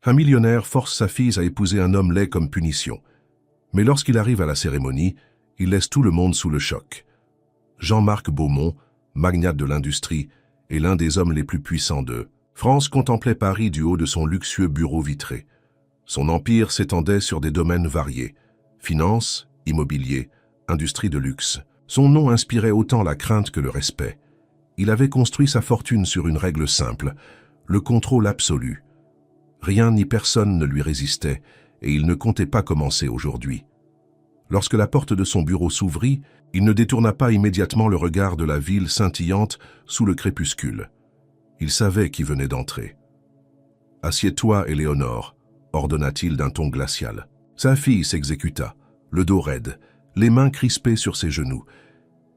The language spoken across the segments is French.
Un millionnaire force sa fille à épouser un homme laid comme punition. Mais lorsqu'il arrive à la cérémonie, il laisse tout le monde sous le choc. Jean-Marc Beaumont, magnate de l'industrie, est l'un des hommes les plus puissants de France, contemplait Paris du haut de son luxueux bureau vitré. Son empire s'étendait sur des domaines variés. Finance, immobilier, industrie de luxe. Son nom inspirait autant la crainte que le respect. Il avait construit sa fortune sur une règle simple, le contrôle absolu. Rien ni personne ne lui résistait, et il ne comptait pas commencer aujourd'hui. Lorsque la porte de son bureau s'ouvrit, il ne détourna pas immédiatement le regard de la ville scintillante sous le crépuscule. Il savait qui venait d'entrer. « Assieds-toi, Éléonore », ordonna-t-il d'un ton glacial. Sa fille s'exécuta, le dos raide, les mains crispées sur ses genoux.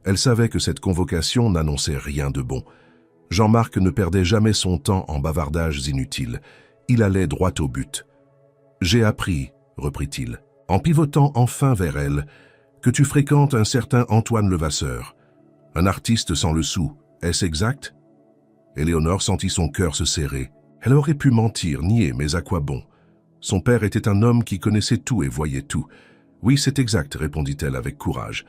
Elle savait que cette convocation n'annonçait rien de bon. Jean-Marc ne perdait jamais son temps en bavardages inutiles. Il allait droit au but. « J'ai appris, reprit-il, en pivotant enfin vers elle, que tu fréquentes un certain Antoine Levasseur. Un artiste sans le sou, est-ce exact ?» Éléonore sentit son cœur se serrer. Elle aurait pu mentir, nier, mais à quoi bon? Son père était un homme qui connaissait tout et voyait tout. « Oui, c'est exact, répondit-elle avec courage.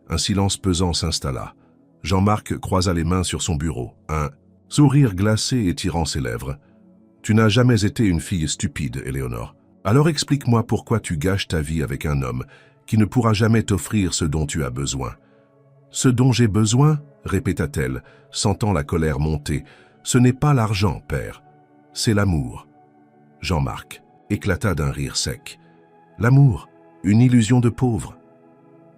Un silence pesant s'installa. Jean-Marc croisa les mains sur son bureau, un sourire glacé étirant ses lèvres. « Tu n'as jamais été une fille stupide, Éléonore. Alors explique-moi pourquoi tu gâches ta vie avec un homme qui ne pourra jamais t'offrir ce dont tu as besoin. »« Ce dont j'ai besoin ?» répéta-t-elle, sentant la colère monter. « Ce n'est pas l'argent, père. C'est l'amour. » Jean-Marc éclata d'un rire sec. « L'amour, une illusion de pauvre. »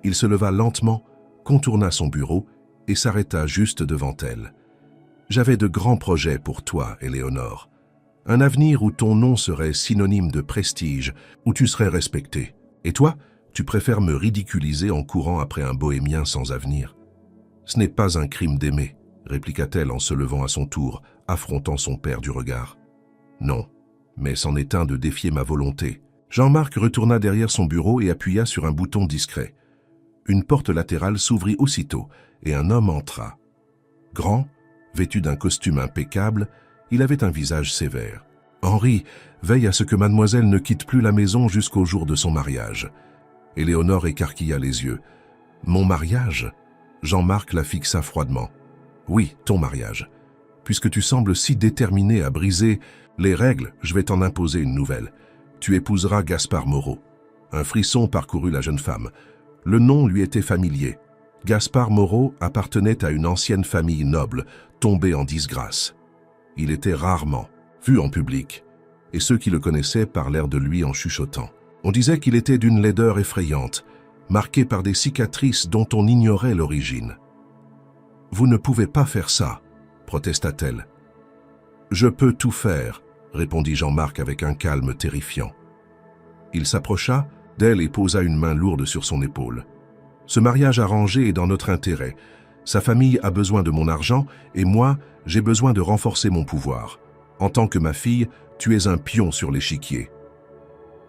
Il se leva lentement, contourna son bureau et s'arrêta juste devant elle. « J'avais de grands projets pour toi, Éléonore. Un avenir où ton nom serait synonyme de prestige, où tu serais respectée. Et toi, tu préfères me ridiculiser en courant après un bohémien sans avenir. Ce n'est pas un crime d'aimer, répliqua-t-elle en se levant à son tour, affrontant son père du regard. Non, mais c'en est un de défier ma volonté. Jean-Marc retourna derrière son bureau et appuya sur un bouton discret. Une porte latérale s'ouvrit aussitôt et un homme entra. Grand, vêtu d'un costume impeccable, il avait un visage sévère. « Henri, veille à ce que mademoiselle ne quitte plus la maison jusqu'au jour de son mariage. » Éléonore écarquilla les yeux. « Mon mariage ?» Jean-Marc la fixa froidement. « Oui, ton mariage. Puisque tu sembles si déterminé à briser les règles, je vais t'en imposer une nouvelle. Tu épouseras Gaspard Moreau. » Un frisson parcourut la jeune femme. Le nom lui était familier. Gaspard Moreau appartenait à une ancienne famille noble, tombée en disgrâce. Il était rarement vu en public, et ceux qui le connaissaient parlèrent de lui en chuchotant. On disait qu'il était d'une laideur effrayante, marqué par des cicatrices dont on ignorait l'origine. « Vous ne pouvez pas faire ça, » protesta-t-elle. « Je peux tout faire, » répondit Jean-Marc avec un calme terrifiant. Il s'approcha d'elle et posa une main lourde sur son épaule. « Ce mariage arrangé est dans notre intérêt. Sa famille a besoin de mon argent et moi, j'ai besoin de renforcer mon pouvoir. En tant que ma fille, tu es un pion sur l'échiquier. »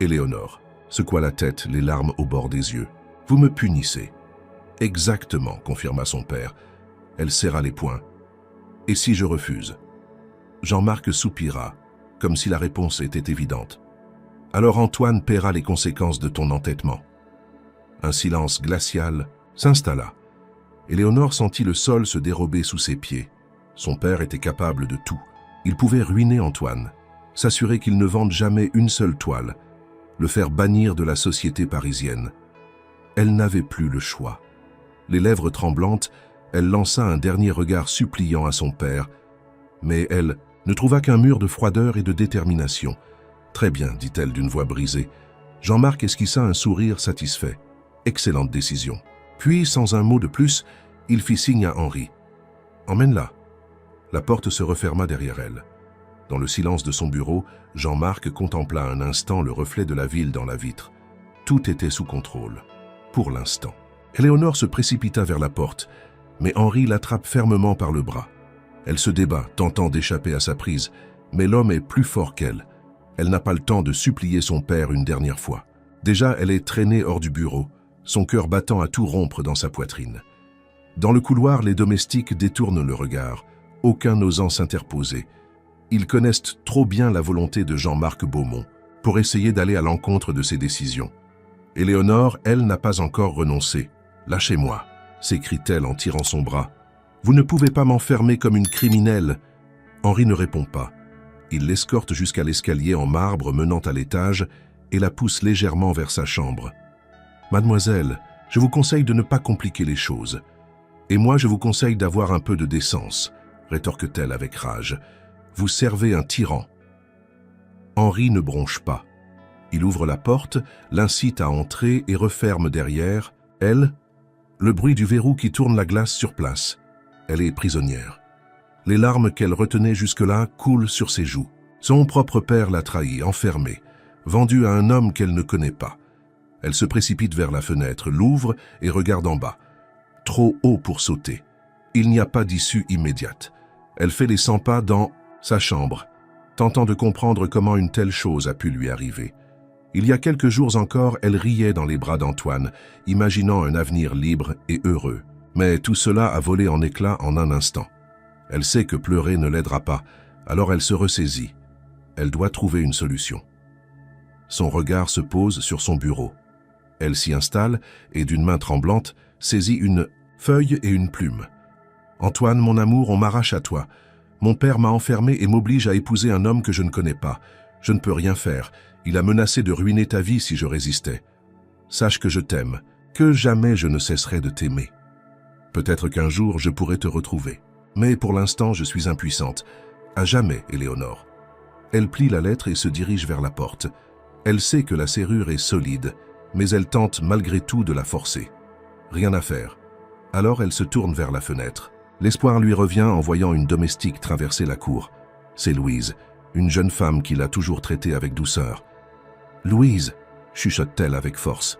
Éléonore secoua la tête, les larmes au bord des yeux. « Vous me punissez. »« Exactement, » confirma son père. Elle serra les poings. « Et si je refuse ?» Jean-Marc soupira, comme si la réponse était évidente. « Alors Antoine paiera les conséquences de ton entêtement. » Un silence glacial s'installa. Éléonore sentit le sol se dérober sous ses pieds. Son père était capable de tout. Il pouvait ruiner Antoine, s'assurer qu'il ne vende jamais une seule toile, le faire bannir de la société parisienne. Elle n'avait plus le choix. Les lèvres tremblantes, elle lança un dernier regard suppliant à son père, mais elle ne trouva qu'un mur de froideur et de détermination. « Très bien, dit-elle d'une voix brisée. » Jean-Marc esquissa un sourire satisfait. « Excellente décision. » Puis, sans un mot de plus, il fit signe à Henri. « Emmène-la. » La porte se referma derrière elle. Dans le silence de son bureau, Jean-Marc contempla un instant le reflet de la ville dans la vitre. Tout était sous contrôle. Pour l'instant. Éléonore se précipita vers la porte, mais Henri l'attrape fermement par le bras. Elle se débat, tentant d'échapper à sa prise, mais l'homme est plus fort qu'elle. Elle n'a pas le temps de supplier son père une dernière fois. Déjà, elle est traînée hors du bureau, son cœur battant à tout rompre dans sa poitrine. Dans le couloir, les domestiques détournent le regard, aucun n'osant s'interposer. Ils connaissent trop bien la volonté de Jean-Marc Beaumont pour essayer d'aller à l'encontre de ses décisions. Éléonore, elle, n'a pas encore renoncé. « Lâchez-moi » s'écrie-t-elle en tirant son bras. « Vous ne pouvez pas m'enfermer comme une criminelle. » Henri ne répond pas. Il l'escorte jusqu'à l'escalier en marbre menant à l'étage et la pousse légèrement vers sa chambre. « Mademoiselle, je vous conseille de ne pas compliquer les choses. Et moi, je vous conseille d'avoir un peu de décence, » rétorque-t-elle avec rage. « Vous servez un tyran. » Henri ne bronche pas. Il ouvre la porte, l'incite à entrer et referme derrière. Elle, le bruit du verrou qui tourne la glace sur place. Elle est prisonnière. Les larmes qu'elle retenait jusque-là coulent sur ses joues. Son propre père l'a trahie, enfermée, vendue à un homme qu'elle ne connaît pas. Elle se précipite vers la fenêtre, l'ouvre et regarde en bas. Trop haut pour sauter. Il n'y a pas d'issue immédiate. Elle fait les 100 pas dans sa chambre, tentant de comprendre comment une telle chose a pu lui arriver. Il y a quelques jours encore, elle riait dans les bras d'Antoine, imaginant un avenir libre et heureux. Mais tout cela a volé en éclats en un instant. Elle sait que pleurer ne l'aidera pas, alors elle se ressaisit. Elle doit trouver une solution. Son regard se pose sur son bureau. Elle s'y installe et, d'une main tremblante, saisit une feuille et une plume. « Antoine, mon amour, on m'arrache à toi. Mon père m'a enfermé et m'oblige à épouser un homme que je ne connais pas. Je ne peux rien faire. Il a menacé de ruiner ta vie si je résistais. Sache que je t'aime, que jamais je ne cesserai de t'aimer. Peut-être qu'un jour je pourrai te retrouver. Mais pour l'instant, je suis impuissante. À jamais, Éléonore. » Elle plie la lettre et se dirige vers la porte. Elle sait que la serrure est solide, mais elle tente malgré tout de la forcer. Rien à faire. Alors elle se tourne vers la fenêtre. L'espoir lui revient en voyant une domestique traverser la cour. C'est Louise, une jeune femme qui l'a toujours traitée avec douceur. « Louise !» chuchote-t-elle avec force.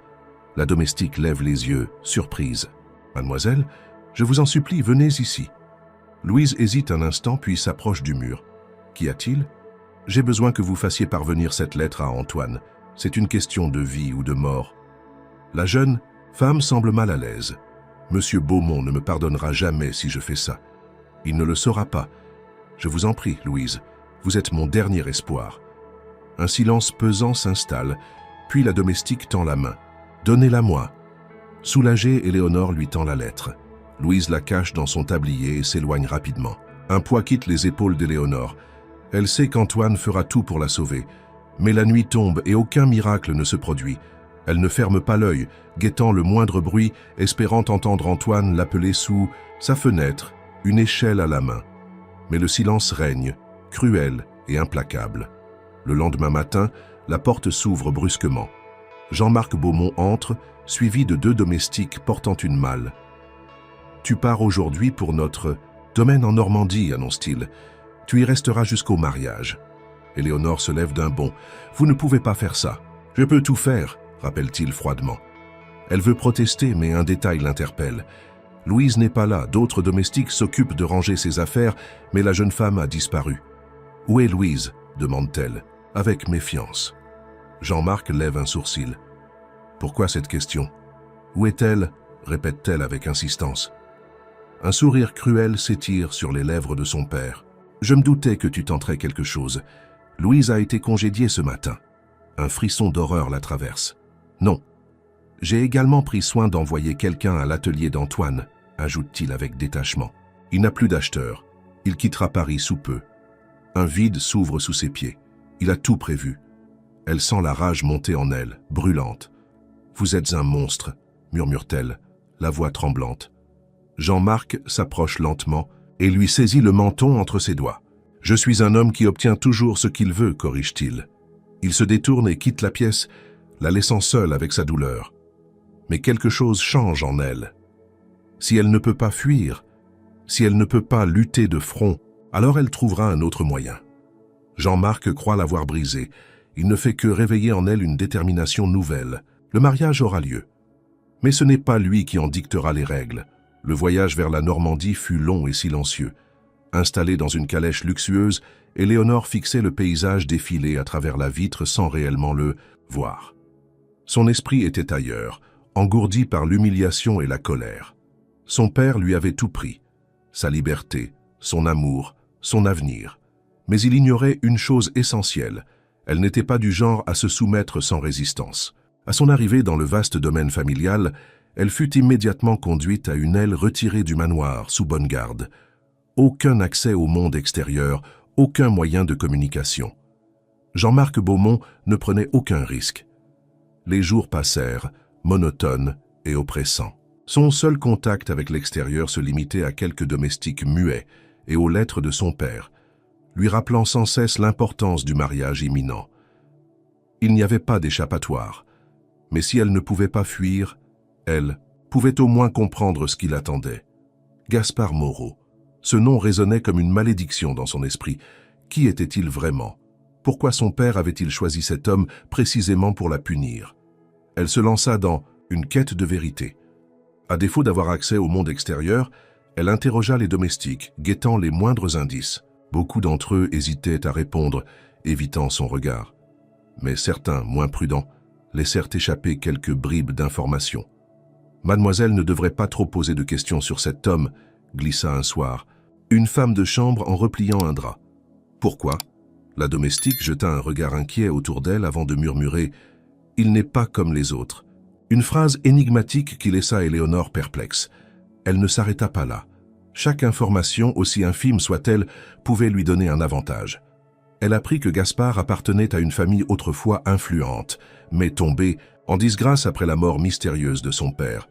La domestique lève les yeux, surprise. « Mademoiselle, je vous en supplie, venez ici. » Louise hésite un instant puis s'approche du mur. « Qu'y a-t-il ? J'ai besoin que vous fassiez parvenir cette lettre à Antoine. C'est une question de vie ou de mort. » La jeune femme semble mal à l'aise. « Monsieur Beaumont ne me pardonnera jamais si je fais ça. Il ne le saura pas. Je vous en prie, Louise, vous êtes mon dernier espoir. » Un silence pesant s'installe, puis la domestique tend la main. « Donnez-la-moi. » Soulagée, Éléonore lui tend la lettre. Louise la cache dans son tablier et s'éloigne rapidement. Un poids quitte les épaules d'Éléonore. Elle sait qu'Antoine fera tout pour la sauver. Mais la nuit tombe et aucun miracle ne se produit. Elle ne ferme pas l'œil, guettant le moindre bruit, espérant entendre Antoine l'appeler sous sa fenêtre, une échelle à la main. Mais le silence règne, cruel et implacable. Le lendemain matin, la porte s'ouvre brusquement. Jean-Marc Beaumont entre, suivi de 2 domestiques portant une malle. « Tu pars aujourd'hui pour notre domaine en Normandie, annonce-t-il. Tu y resteras jusqu'au mariage. » Éléonore se lève d'un bond. « Vous ne pouvez pas faire ça. »« Je peux tout faire, » rappelle-t-il froidement. Elle veut protester, mais un détail l'interpelle. Louise n'est pas là, d'autres domestiques s'occupent de ranger ses affaires, mais la jeune femme a disparu. « Où est Louise ?» demande-t-elle, avec méfiance. Jean-Marc lève un sourcil. « Pourquoi cette question ? Où est-elle » répète-t-elle avec insistance. Un sourire cruel s'étire sur les lèvres de son père. « Je me doutais que tu tenterais quelque chose. Louise a été congédiée ce matin. » Un frisson d'horreur la traverse. « Non. J'ai également pris soin d'envoyer quelqu'un à l'atelier d'Antoine, » ajoute-t-il avec détachement. « Il n'a plus d'acheteur. Il quittera Paris sous peu. » Un vide s'ouvre sous ses pieds. Il a tout prévu. Elle sent la rage monter en elle, brûlante. « Vous êtes un monstre, » murmure-t-elle, la voix tremblante. Jean-Marc s'approche lentement et lui saisit le menton entre ses doigts. « Je suis un homme qui obtient toujours ce qu'il veut, » corrige-t-il. Il se détourne et quitte la pièce, la laissant seule avec sa douleur. Mais quelque chose change en elle. Si elle ne peut pas fuir, si elle ne peut pas lutter de front, alors elle trouvera un autre moyen. Jean-Marc croit l'avoir brisée. Il ne fait que réveiller en elle une détermination nouvelle. Le mariage aura lieu. Mais ce n'est pas lui qui en dictera les règles. Le voyage vers la Normandie fut long et silencieux. Installée dans une calèche luxueuse, Éléonore fixait le paysage défiler à travers la vitre sans réellement le voir. Son esprit était ailleurs, engourdi par l'humiliation et la colère. Son père lui avait tout pris, sa liberté, son amour, son avenir. Mais il ignorait une chose essentielle. Elle n'était pas du genre à se soumettre sans résistance. À son arrivée dans le vaste domaine familial, elle fut immédiatement conduite à une aile retirée du manoir, sous bonne garde. Aucun accès au monde extérieur, aucun moyen de communication. Jean-Marc Beaumont ne prenait aucun risque. Les jours passèrent, monotones et oppressants. Son seul contact avec l'extérieur se limitait à quelques domestiques muets et aux lettres de son père, lui rappelant sans cesse l'importance du mariage imminent. Il n'y avait pas d'échappatoire, mais si elle ne pouvait pas fuir, elle pouvait au moins comprendre ce qui l'attendait. Gaspard Moreau. Ce nom résonnait comme une malédiction dans son esprit. Qui était-il vraiment? Pourquoi son père avait-il choisi cet homme précisément pour la punir? Elle se lança dans une quête de vérité. À défaut d'avoir accès au monde extérieur, elle interrogea les domestiques, guettant les moindres indices. Beaucoup d'entre eux hésitaient à répondre, évitant son regard. Mais certains, moins prudents, laissèrent échapper quelques bribes d'informations. Mademoiselle ne devrait pas trop poser de questions sur cet homme, glissa un soir, une femme de chambre en repliant un drap. Pourquoi? La domestique jeta un regard inquiet autour d'elle avant de murmurer « Il n'est pas comme les autres ». Une phrase énigmatique qui laissa Éléonore perplexe. Elle ne s'arrêta pas là. Chaque information, aussi infime soit-elle, pouvait lui donner un avantage. Elle apprit que Gaspard appartenait à une famille autrefois influente, mais tombée en disgrâce après la mort mystérieuse de son père.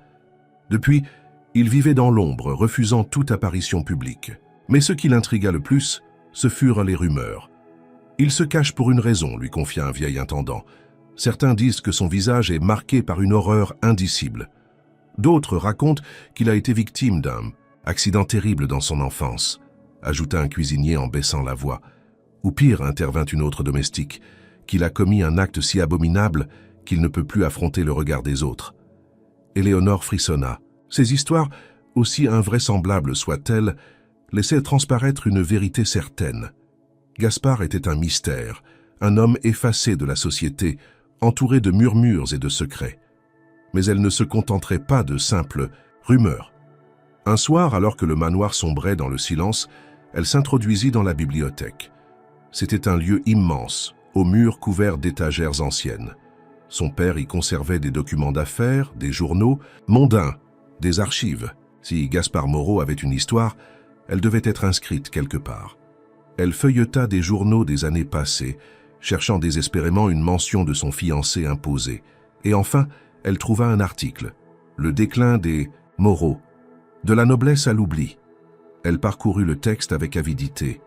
Depuis, il vivait dans l'ombre, refusant toute apparition publique. Mais ce qui l'intrigua le plus, ce furent les rumeurs. « Il se cache pour une raison », lui confia un vieil intendant. Certains disent que son visage est marqué par une horreur indicible. D'autres racontent qu'il a été victime d'un accident terrible dans son enfance, ajouta un cuisinier en baissant la voix. Ou pire, intervint une autre domestique, qu'il a commis un acte si abominable qu'il ne peut plus affronter le regard des autres. Éléonore frissonna. Ces histoires, aussi invraisemblables soient-elles, laissaient transparaître une vérité certaine. Gaspard était un mystère, un homme effacé de la société, entouré de murmures et de secrets. Mais elle ne se contenterait pas de simples rumeurs. Un soir, alors que le manoir sombrait dans le silence, elle s'introduisit dans la bibliothèque. C'était un lieu immense, aux murs couverts d'étagères anciennes. Son père y conservait des documents d'affaires, des journaux, mondains, des archives. Si Gaspard Moreau avait une histoire, elle devait être inscrite quelque part. Elle feuilleta des journaux des années passées, cherchant désespérément une mention de son fiancé imposé. Et enfin, elle trouva un article, Le déclin des Moreau, de la noblesse à l'oubli. Elle parcourut le texte avec avidité.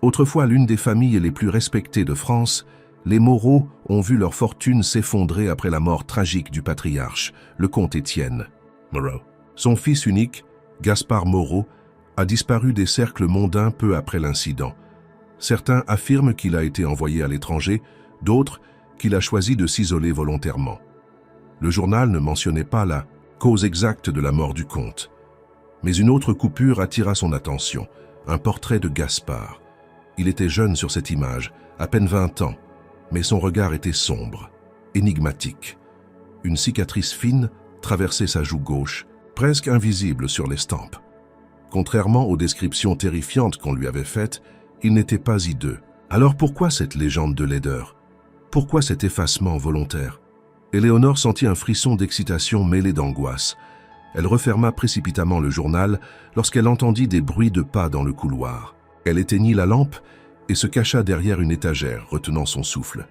Autrefois l'une des familles les plus respectées de France, les Moreau ont vu leur fortune s'effondrer après la mort tragique du patriarche, le comte Étienne Moreau. Son fils unique, Gaspard Moreau, a disparu des cercles mondains peu après l'incident. Certains affirment qu'il a été envoyé à l'étranger, d'autres qu'il a choisi de s'isoler volontairement. Le journal ne mentionnait pas la cause exacte de la mort du comte. Mais une autre coupure attira son attention, un portrait de Gaspard. Il était jeune sur cette image, à peine 20 ans, mais son regard était sombre, énigmatique. Une cicatrice fine traversait sa joue gauche, presque invisible sur l'estampe. Contrairement aux descriptions terrifiantes qu'on lui avait faites, il n'était pas hideux. Alors pourquoi cette légende de laideur? Pourquoi cet effacement volontaire? Éléonore sentit un frisson d'excitation mêlé d'angoisse. Elle referma précipitamment le journal lorsqu'elle entendit des bruits de pas dans le couloir. Elle éteignit la lampe et se cacha derrière une étagère, retenant son souffle.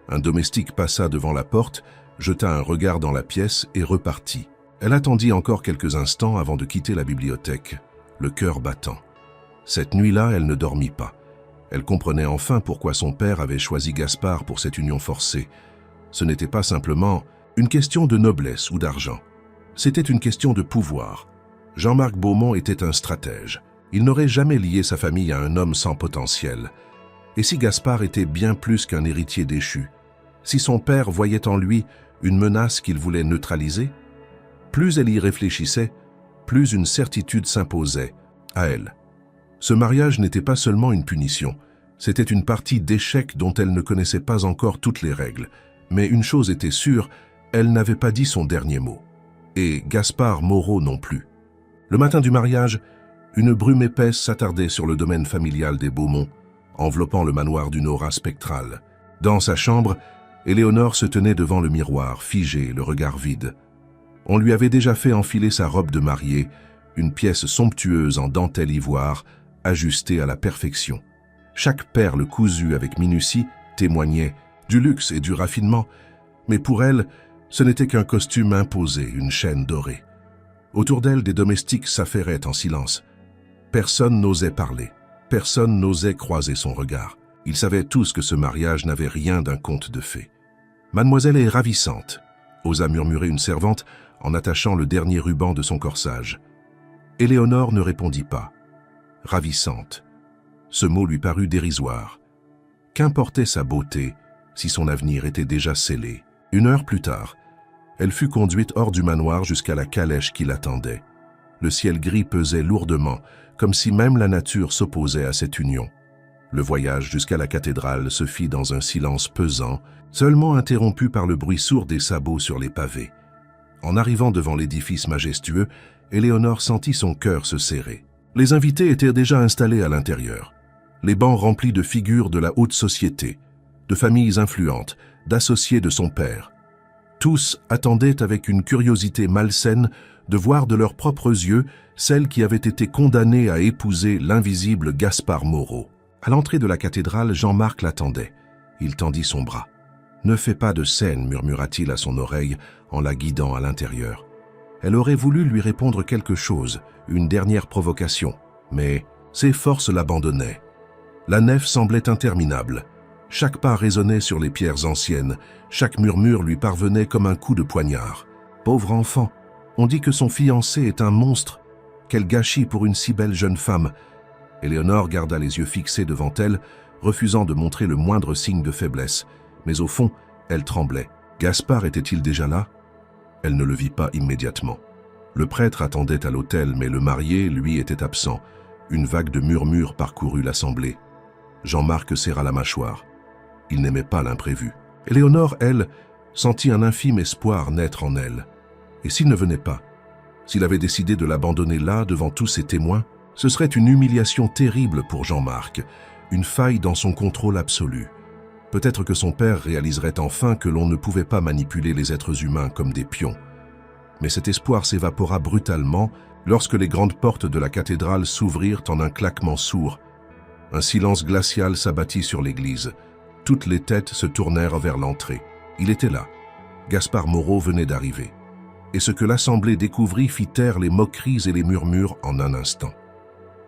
Un domestique passa devant la porte, jeta un regard dans la pièce et repartit. Elle attendit encore quelques instants avant de quitter la bibliothèque, le cœur battant. Cette nuit-là, elle ne dormit pas. Elle comprenait enfin pourquoi son père avait choisi Gaspard pour cette union forcée. Ce n'était pas simplement une question de noblesse ou d'argent. C'était une question de pouvoir. Jean-Marc Beaumont était un stratège. Il n'aurait jamais lié sa famille à un homme sans potentiel. Et si Gaspard était bien plus qu'un héritier déchu? Si son père voyait en lui une menace qu'il voulait neutraliser? Plus elle y réfléchissait, plus une certitude s'imposait à elle. Ce mariage n'était pas seulement une punition, c'était une partie d'échec dont elle ne connaissait pas encore toutes les règles. Mais une chose était sûre, elle n'avait pas dit son dernier mot. Et Gaspard Moreau non plus. Le matin du mariage, une brume épaisse s'attardait sur le domaine familial des Beaumont, enveloppant le manoir d'une aura spectrale. Dans sa chambre, Éléonore se tenait devant le miroir, figée, le regard vide. On lui avait déjà fait enfiler sa robe de mariée, une pièce somptueuse en dentelle ivoire, ajustée à la perfection. Chaque perle cousue avec minutie témoignait du luxe et du raffinement, mais pour elle, ce n'était qu'un costume imposé, une chaîne dorée. Autour d'elle, des domestiques s'affairaient en silence. Personne n'osait parler, personne n'osait croiser son regard. Ils savaient tous que ce mariage n'avait rien d'un conte de fées. « Mademoiselle est ravissante », osa murmurer une servante en attachant le dernier ruban de son corsage. Éléonore ne répondit pas. « Ravissante ». Ce mot lui parut dérisoire. Qu'importait sa beauté si son avenir était déjà scellé? 1 heure plus tard, elle fut conduite hors du manoir jusqu'à la calèche qui l'attendait. Le ciel gris pesait lourdement, comme si même la nature s'opposait à cette union. Le voyage jusqu'à la cathédrale se fit dans un silence pesant, seulement interrompu par le bruit sourd des sabots sur les pavés. En arrivant devant l'édifice majestueux, Éléonore sentit son cœur se serrer. Les invités étaient déjà installés à l'intérieur. Les bancs remplis de figures de la haute société, de familles influentes, d'associés de son père. Tous attendaient avec une curiosité malsaine de voir de leurs propres yeux celle qui avait été condamnée à épouser l'invisible Gaspard Moreau. À l'entrée de la cathédrale, Jean-Marc l'attendait. Il tendit son bras. « Ne fais pas de scène », murmura-t-il à son oreille en la guidant à l'intérieur. Elle aurait voulu lui répondre quelque chose, une dernière provocation, mais ses forces l'abandonnaient. La nef semblait interminable. Chaque pas résonnait sur les pierres anciennes, chaque murmure lui parvenait comme un coup de poignard. Pauvre enfant, on dit que son fiancé est un monstre. Quel gâchis pour une si belle jeune femme. Éléonore garda les yeux fixés devant elle, refusant de montrer le moindre signe de faiblesse. Mais au fond, elle tremblait. Gaspard était-il déjà là? Elle ne le vit pas immédiatement. Le prêtre attendait à l'autel, mais le marié, lui, était absent. Une vague de murmures parcourut l'assemblée. Jean-Marc serra la mâchoire. Il n'aimait pas l'imprévu. Éléonore, elle, sentit un infime espoir naître en elle. Et s'il ne venait pas? S'il avait décidé de l'abandonner là, devant tous ses témoins? Ce serait une humiliation terrible pour Jean-Marc, une faille dans son contrôle absolu. Peut-être que son père réaliserait enfin que l'on ne pouvait pas manipuler les êtres humains comme des pions. Mais cet espoir s'évapora brutalement lorsque les grandes portes de la cathédrale s'ouvrirent en un claquement sourd. Un silence glacial s'abattit sur l'église. Toutes les têtes se tournèrent vers l'entrée. Il était là. Gaspard Moreau venait d'arriver. Et ce que l'assemblée découvrit fit taire les moqueries et les murmures en un instant.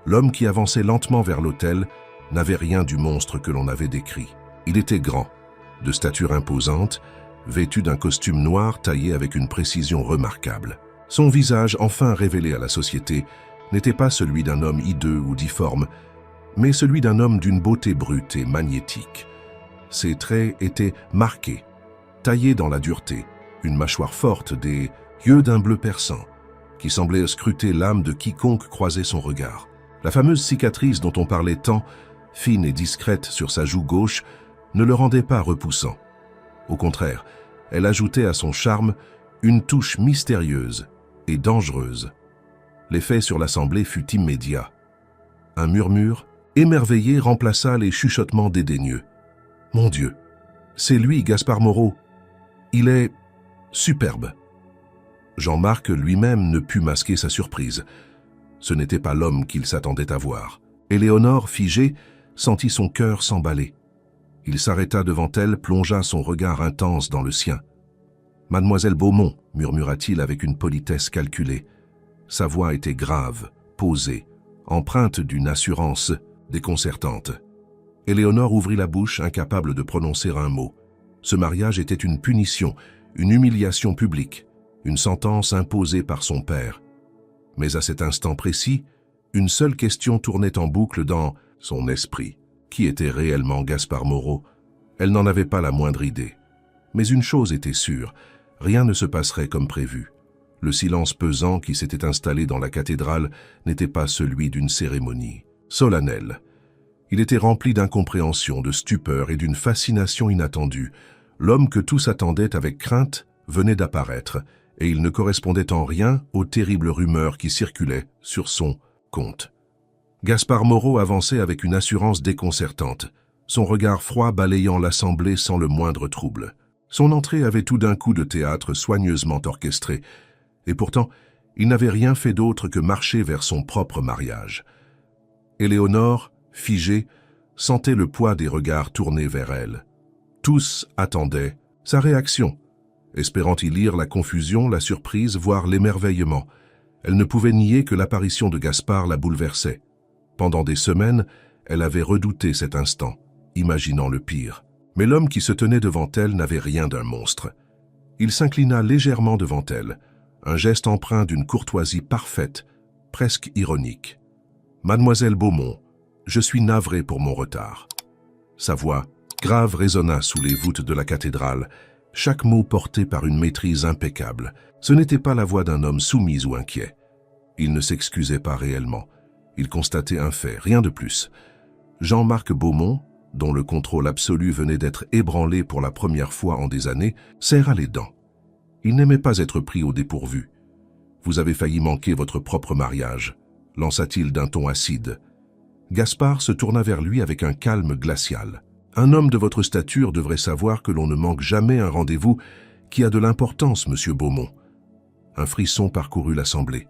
L'homme qui avançait lentement vers l'autel n'avait rien du monstre que l'on avait décrit. Il était grand, de stature imposante, vêtu d'un costume noir taillé avec une précision remarquable. Son visage, enfin révélé à la société, n'était pas celui d'un homme hideux ou difforme, mais celui d'un homme d'une beauté brute et magnétique. Ses traits étaient marqués, taillés dans la dureté, une mâchoire forte, des yeux d'un bleu perçant, qui semblaient scruter l'âme de quiconque croisait son regard. La fameuse cicatrice dont on parlait tant, fine et discrète sur sa joue gauche, ne le rendait pas repoussant. Au contraire, elle ajoutait à son charme une touche mystérieuse et dangereuse. L'effet sur l'assemblée fut immédiat. Un murmure, émerveillé, remplaça les chuchotements dédaigneux. « Mon Dieu, c'est lui, Gaspard Moreau. Il est superbe. » Jean-Marc lui-même ne put masquer sa surprise. Ce n'était pas l'homme qu'il s'attendait à voir. Éléonore, figée, sentit son cœur s'emballer. Il s'arrêta devant elle, plongea son regard intense dans le sien. « Mademoiselle Beaumont », murmura-t-il avec une politesse calculée. Sa voix était grave, posée, empreinte d'une assurance déconcertante. Éléonore ouvrit la bouche, incapable de prononcer un mot. Ce mariage était une punition, une humiliation publique, une sentence imposée par son père. Mais à cet instant précis, une seule question tournait en boucle dans son esprit. Qui était réellement Gaspard Moreau? Elle n'en avait pas la moindre idée. Mais une chose était sûre, rien ne se passerait comme prévu. Le silence pesant qui s'était installé dans la cathédrale n'était pas celui d'une cérémonie. Solennelle. Il était rempli d'incompréhension, de stupeur et d'une fascination inattendue. L'homme que tous attendaient avec crainte venait d'apparaître, et il ne correspondait en rien aux terribles rumeurs qui circulaient sur son compte. Gaspard Moreau avançait avec une assurance déconcertante, son regard froid balayant l'assemblée sans le moindre trouble. Son entrée avait tout d'un coup de théâtre soigneusement orchestré, et pourtant, il n'avait rien fait d'autre que marcher vers son propre mariage. Éléonore, figée, sentait le poids des regards tournés vers elle. Tous attendaient sa réaction, espérant y lire la confusion, la surprise, voire l'émerveillement. Elle ne pouvait nier que l'apparition de Gaspard la bouleversait. Pendant des semaines, elle avait redouté cet instant, imaginant le pire. Mais l'homme qui se tenait devant elle n'avait rien d'un monstre. Il s'inclina légèrement devant elle, un geste empreint d'une courtoisie parfaite, presque ironique. « Mademoiselle Beaumont, je suis navré pour mon retard. » Sa voix, grave, résonna sous les voûtes de la cathédrale, chaque mot porté par une maîtrise impeccable. Ce n'était pas la voix d'un homme soumis ou inquiet. Il ne s'excusait pas réellement. Il constatait un fait, rien de plus. Jean-Marc Beaumont, dont le contrôle absolu venait d'être ébranlé pour la première fois en des années, serra les dents. Il n'aimait pas être pris au dépourvu. « Vous avez failli manquer votre propre mariage », lança-t-il d'un ton acide. Gaspard se tourna vers lui avec un calme glacial. « Un homme de votre stature devrait savoir que l'on ne manque jamais un rendez-vous qui a de l'importance, monsieur Beaumont. » Un frisson parcourut l'assemblée.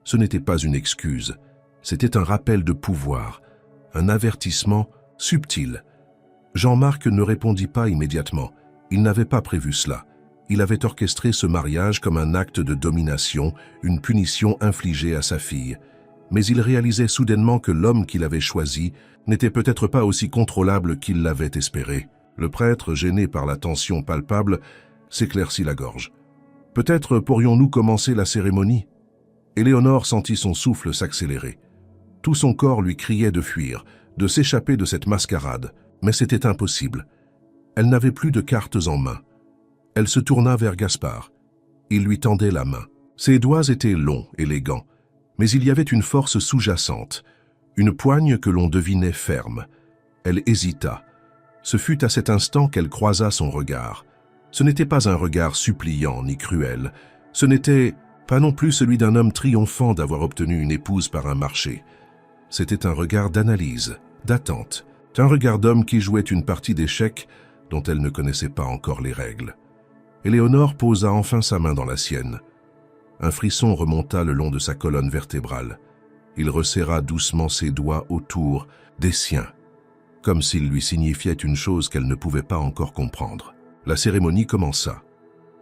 Ce n'était pas une excuse, c'était un rappel de pouvoir, un avertissement subtil. Jean-Marc ne répondit pas immédiatement. Il n'avait pas prévu cela. Il avait orchestré ce mariage comme un acte de domination, une punition infligée à sa fille. Mais il réalisait soudainement que l'homme qu'il avait choisi n'était peut-être pas aussi contrôlable qu'il l'avait espéré. Le prêtre, gêné par la tension palpable, s'éclaircit la gorge. « Peut-être pourrions-nous commencer la cérémonie ?» Éléonore sentit son souffle s'accélérer. Tout son corps lui criait de fuir, de s'échapper de cette mascarade, mais c'était impossible. Elle n'avait plus de cartes en main. Elle se tourna vers Gaspard. Il lui tendait la main. Ses doigts étaient longs, élégants, mais il y avait une force sous-jacente, une poigne que l'on devinait ferme. Elle hésita. Ce fut à cet instant qu'elle croisa son regard. Ce n'était pas un regard suppliant ni cruel. Ce n'était pas non plus celui d'un homme triomphant d'avoir obtenu une épouse par un marché. C'était un regard d'analyse, d'attente, un regard d'homme qui jouait une partie d'échecs dont elle ne connaissait pas encore les règles. Éléonore posa enfin sa main dans la sienne. Un frisson remonta le long de sa colonne vertébrale. Il resserra doucement ses doigts autour des siens, comme s'il lui signifiait une chose qu'elle ne pouvait pas encore comprendre. La cérémonie commença.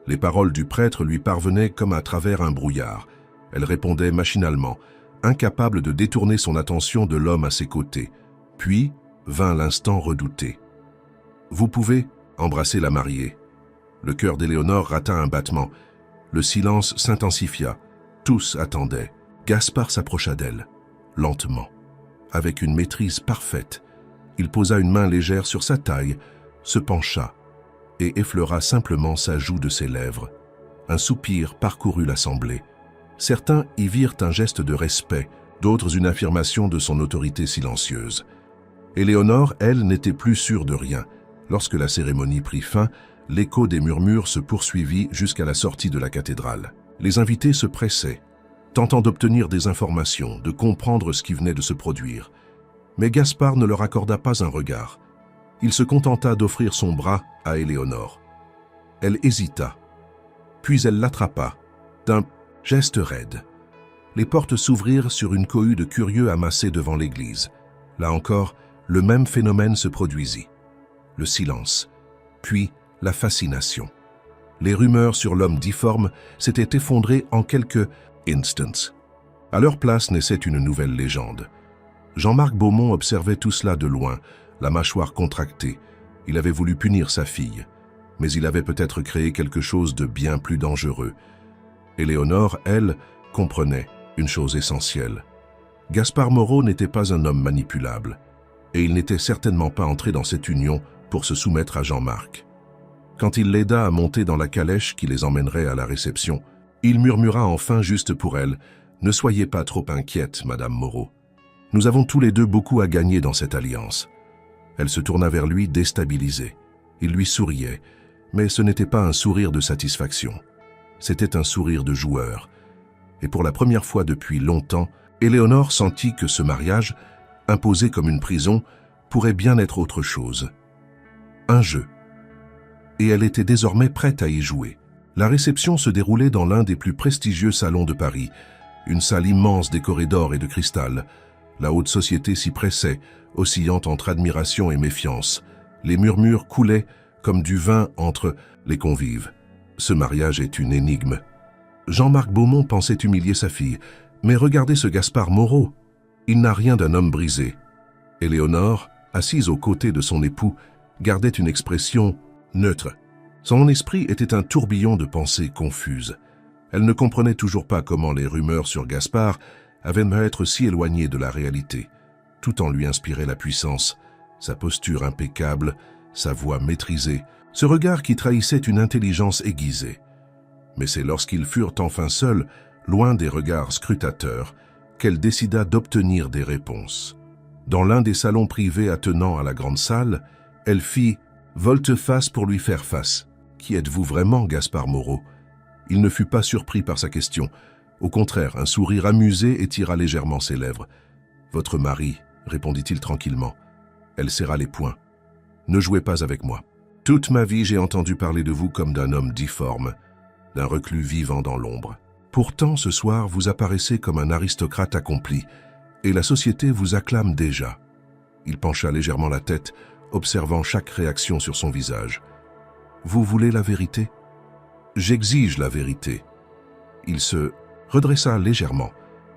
Les paroles du prêtre lui parvenaient comme à travers un brouillard. Elle répondait machinalement, incapable de détourner son attention de l'homme à ses côtés. Puis vint l'instant redouté. « Vous pouvez embrasser la mariée. » Le cœur d'Éléonore rata un battement. Le silence s'intensifia. Tous attendaient. Gaspard s'approcha d'elle, lentement, avec une maîtrise parfaite. Il posa une main légère sur sa taille, se pencha et effleura simplement sa joue de ses lèvres. Un soupir parcourut l'assemblée. Certains y virent un geste de respect, d'autres une affirmation de son autorité silencieuse. Éléonore, elle, n'était plus sûre de rien. Lorsque la cérémonie prit fin, l'écho des murmures se poursuivit jusqu'à la sortie de la cathédrale. Les invités se pressaient, tentant d'obtenir des informations, de comprendre ce qui venait de se produire. Mais Gaspard ne leur accorda pas un regard. Il se contenta d'offrir son bras à Éléonore. Elle hésita, puis elle l'attrapa, d'un geste raide. Les portes s'ouvrirent sur une cohue de curieux amassés devant l'église. Là encore, le même phénomène se produisit. Le silence, puis la fascination. Les rumeurs sur l'homme difforme s'étaient effondrées en quelques instants. À leur place naissait une nouvelle légende. Jean-Marc Beaumont observait tout cela de loin, la mâchoire contractée. Il avait voulu punir sa fille, mais il avait peut-être créé quelque chose de bien plus dangereux. Éléonore, elle, comprenait une chose essentielle. Gaspard Moreau n'était pas un homme manipulable, et il n'était certainement pas entré dans cette union pour se soumettre à Jean-Marc. Quand il l'aida à monter dans la calèche qui les emmènerait à la réception, il murmura enfin juste pour elle « Ne soyez pas trop inquiète, Madame Moreau. Nous avons tous les deux beaucoup à gagner dans cette alliance. » Elle se tourna vers lui déstabilisée. Il lui souriait, mais ce n'était pas un sourire de satisfaction. C'était un sourire de joueur. Et pour la première fois depuis longtemps, Éléonore sentit que ce mariage, imposé comme une prison, pourrait bien être autre chose. Un jeu. Et elle était désormais prête à y jouer. La réception se déroulait dans l'un des plus prestigieux salons de Paris, une salle immense décorée d'or et de cristal. La haute société s'y pressait, oscillant entre admiration et méfiance. Les murmures coulaient comme du vin entre les convives. Ce mariage est une énigme. Jean-Marc Beaumont pensait humilier sa fille, mais regardez ce Gaspard Moreau. Il n'a rien d'un homme brisé. Éléonore, assise aux côtés de son époux, gardait une expression neutre. Son esprit était un tourbillon de pensées confuses. Elle ne comprenait toujours pas comment les rumeurs sur Gaspard avaient pu être si éloignées de la réalité. Tout en lui inspirait la puissance, sa posture impeccable, sa voix maîtrisée, ce regard qui trahissait une intelligence aiguisée. Mais c'est lorsqu'ils furent enfin seuls, loin des regards scrutateurs, qu'elle décida d'obtenir des réponses. Dans l'un des salons privés attenant à la grande salle, elle fit volte-face pour lui faire face. « Qui êtes-vous vraiment, Gaspard Moreau ?» Il ne fut pas surpris par sa question. Au contraire, un sourire amusé étira légèrement ses lèvres. « Votre mari, » répondit-il tranquillement. Elle serra les poings. « Ne jouez pas avec moi. Toute ma vie, j'ai entendu parler de vous comme d'un homme difforme, d'un reclus vivant dans l'ombre. Pourtant, ce soir, vous apparaissez comme un aristocrate accompli, et la société vous acclame déjà. » Il pencha légèrement la tête, observant chaque réaction sur son visage. « Vous voulez la vérité ?»« J'exige la vérité. » Il se redressa légèrement,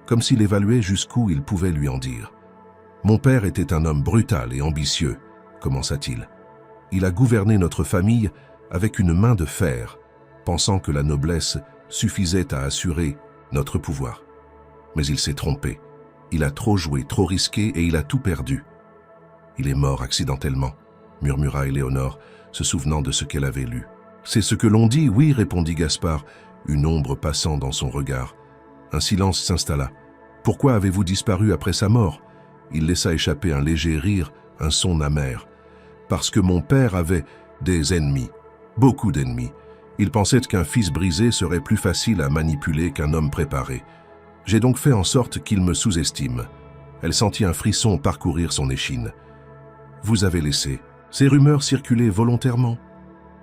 comme s'il évaluait jusqu'où il pouvait lui en dire. « Mon père était un homme brutal et ambitieux, » commença-t-il. « Il a gouverné notre famille avec une main de fer, pensant que la noblesse suffisait à assurer notre pouvoir. Mais il s'est trompé. Il a trop joué, trop risqué et il a tout perdu. »« Il est mort accidentellement, » murmura Éléonore, se souvenant de ce qu'elle avait lu. « C'est ce que l'on dit, oui, » répondit Gaspard, une ombre passant dans son regard. Un silence s'installa. « Pourquoi avez-vous disparu après sa mort ?» Il laissa échapper un léger rire, un son amer. « Parce que mon père avait des ennemis, beaucoup d'ennemis. Il pensait qu'un fils brisé serait plus facile à manipuler qu'un homme préparé. J'ai donc fait en sorte qu'il me sous-estime. » Elle sentit un frisson parcourir son échine. « Vous avez laissé ces rumeurs circuler volontairement. »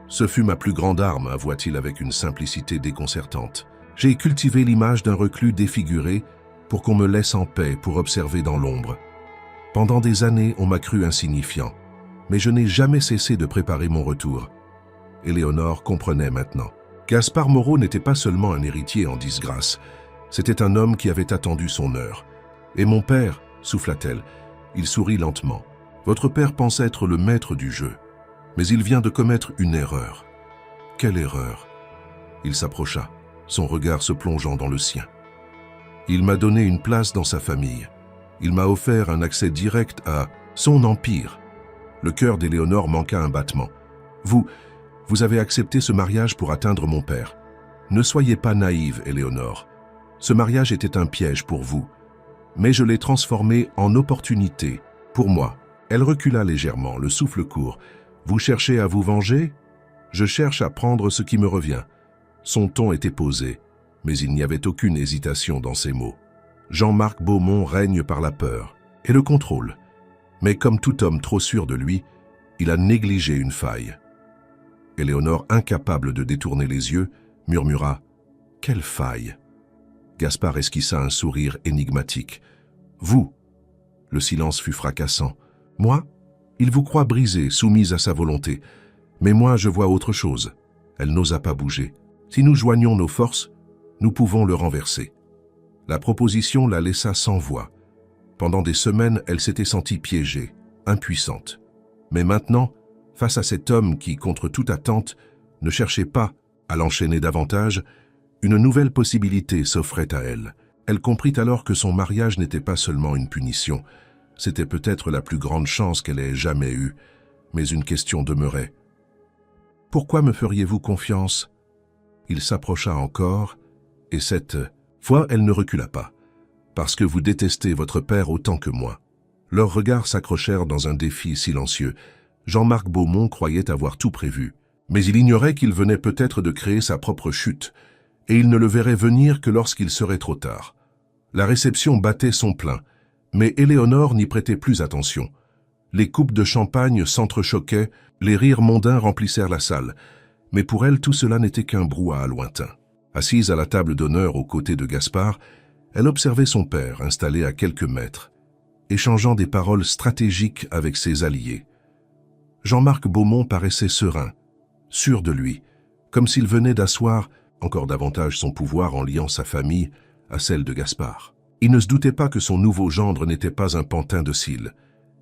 « Ce fut ma plus grande arme, avoua-t-il avec une simplicité déconcertante. J'ai cultivé l'image d'un reclus défiguré pour qu'on me laisse en paix pour observer dans l'ombre. Pendant des années, on m'a cru insignifiant, mais je n'ai jamais cessé de préparer mon retour. » Éléonore comprenait maintenant. Gaspard Moreau n'était pas seulement un héritier en disgrâce, c'était un homme qui avait attendu son heure. « Et mon père » souffla-t-elle. Il sourit lentement. « Votre père pense être le maître du jeu. Mais il vient de commettre une erreur. » « Quelle erreur ?» Il s'approcha, son regard se plongeant dans le sien. « Il m'a donné une place dans sa famille. Il m'a offert un accès direct à son empire. » Le cœur d'Éléonore manqua un battement. « Vous avez accepté ce mariage pour atteindre mon père. Ne soyez pas naïve, Éléonore. Ce mariage était un piège pour vous. Mais je l'ai transformé en opportunité pour moi. » Elle recula légèrement, le souffle court. « Vous cherchez à vous venger ? Je cherche à prendre ce qui me revient. » Son ton était posé, mais il n'y avait aucune hésitation dans ses mots. Jean-Marc Beaumont règne par la peur et le contrôle. Mais comme tout homme trop sûr de lui, il a négligé une faille. Éléonore, incapable de détourner les yeux, murmura « Quelle faille ?» Gaspard esquissa un sourire énigmatique. « Vous ?» Le silence fut fracassant. « Moi ? Il vous croit brisée, soumise à sa volonté. Mais moi, je vois autre chose. » Elle n'osa pas bouger. « Si nous joignons nos forces, nous pouvons le renverser. » La proposition la laissa sans voix. Pendant des semaines, elle s'était sentie piégée, impuissante. Mais maintenant, face à cet homme qui, contre toute attente, ne cherchait pas à l'enchaîner davantage, une nouvelle possibilité s'offrait à elle. Elle comprit alors que son mariage n'était pas seulement une punition, c'était peut-être la plus grande chance qu'elle ait jamais eue, mais une question demeurait. « Pourquoi me feriez-vous confiance ?» Il s'approcha encore, et cette fois, elle ne recula pas. « Parce que vous détestez votre père autant que moi. » Leurs regards s'accrochèrent dans un défi silencieux. Jean-Marc Beaumont croyait avoir tout prévu, mais il ignorait qu'il venait peut-être de créer sa propre chute, et il ne le verrait venir que lorsqu'il serait trop tard. La réception battait son plein, mais Éléonore n'y prêtait plus attention. Les coupes de champagne s'entrechoquaient, les rires mondains remplissèrent la salle, mais pour elle tout cela n'était qu'un brouhaha lointain. Assise à la table d'honneur aux côtés de Gaspard, elle observait son père installé à quelques mètres, échangeant des paroles stratégiques avec ses alliés. Jean-Marc Beaumont paraissait serein, sûr de lui, comme s'il venait d'asseoir encore davantage son pouvoir en liant sa famille à celle de Gaspard. Il ne se doutait pas que son nouveau gendre n'était pas un pantin docile.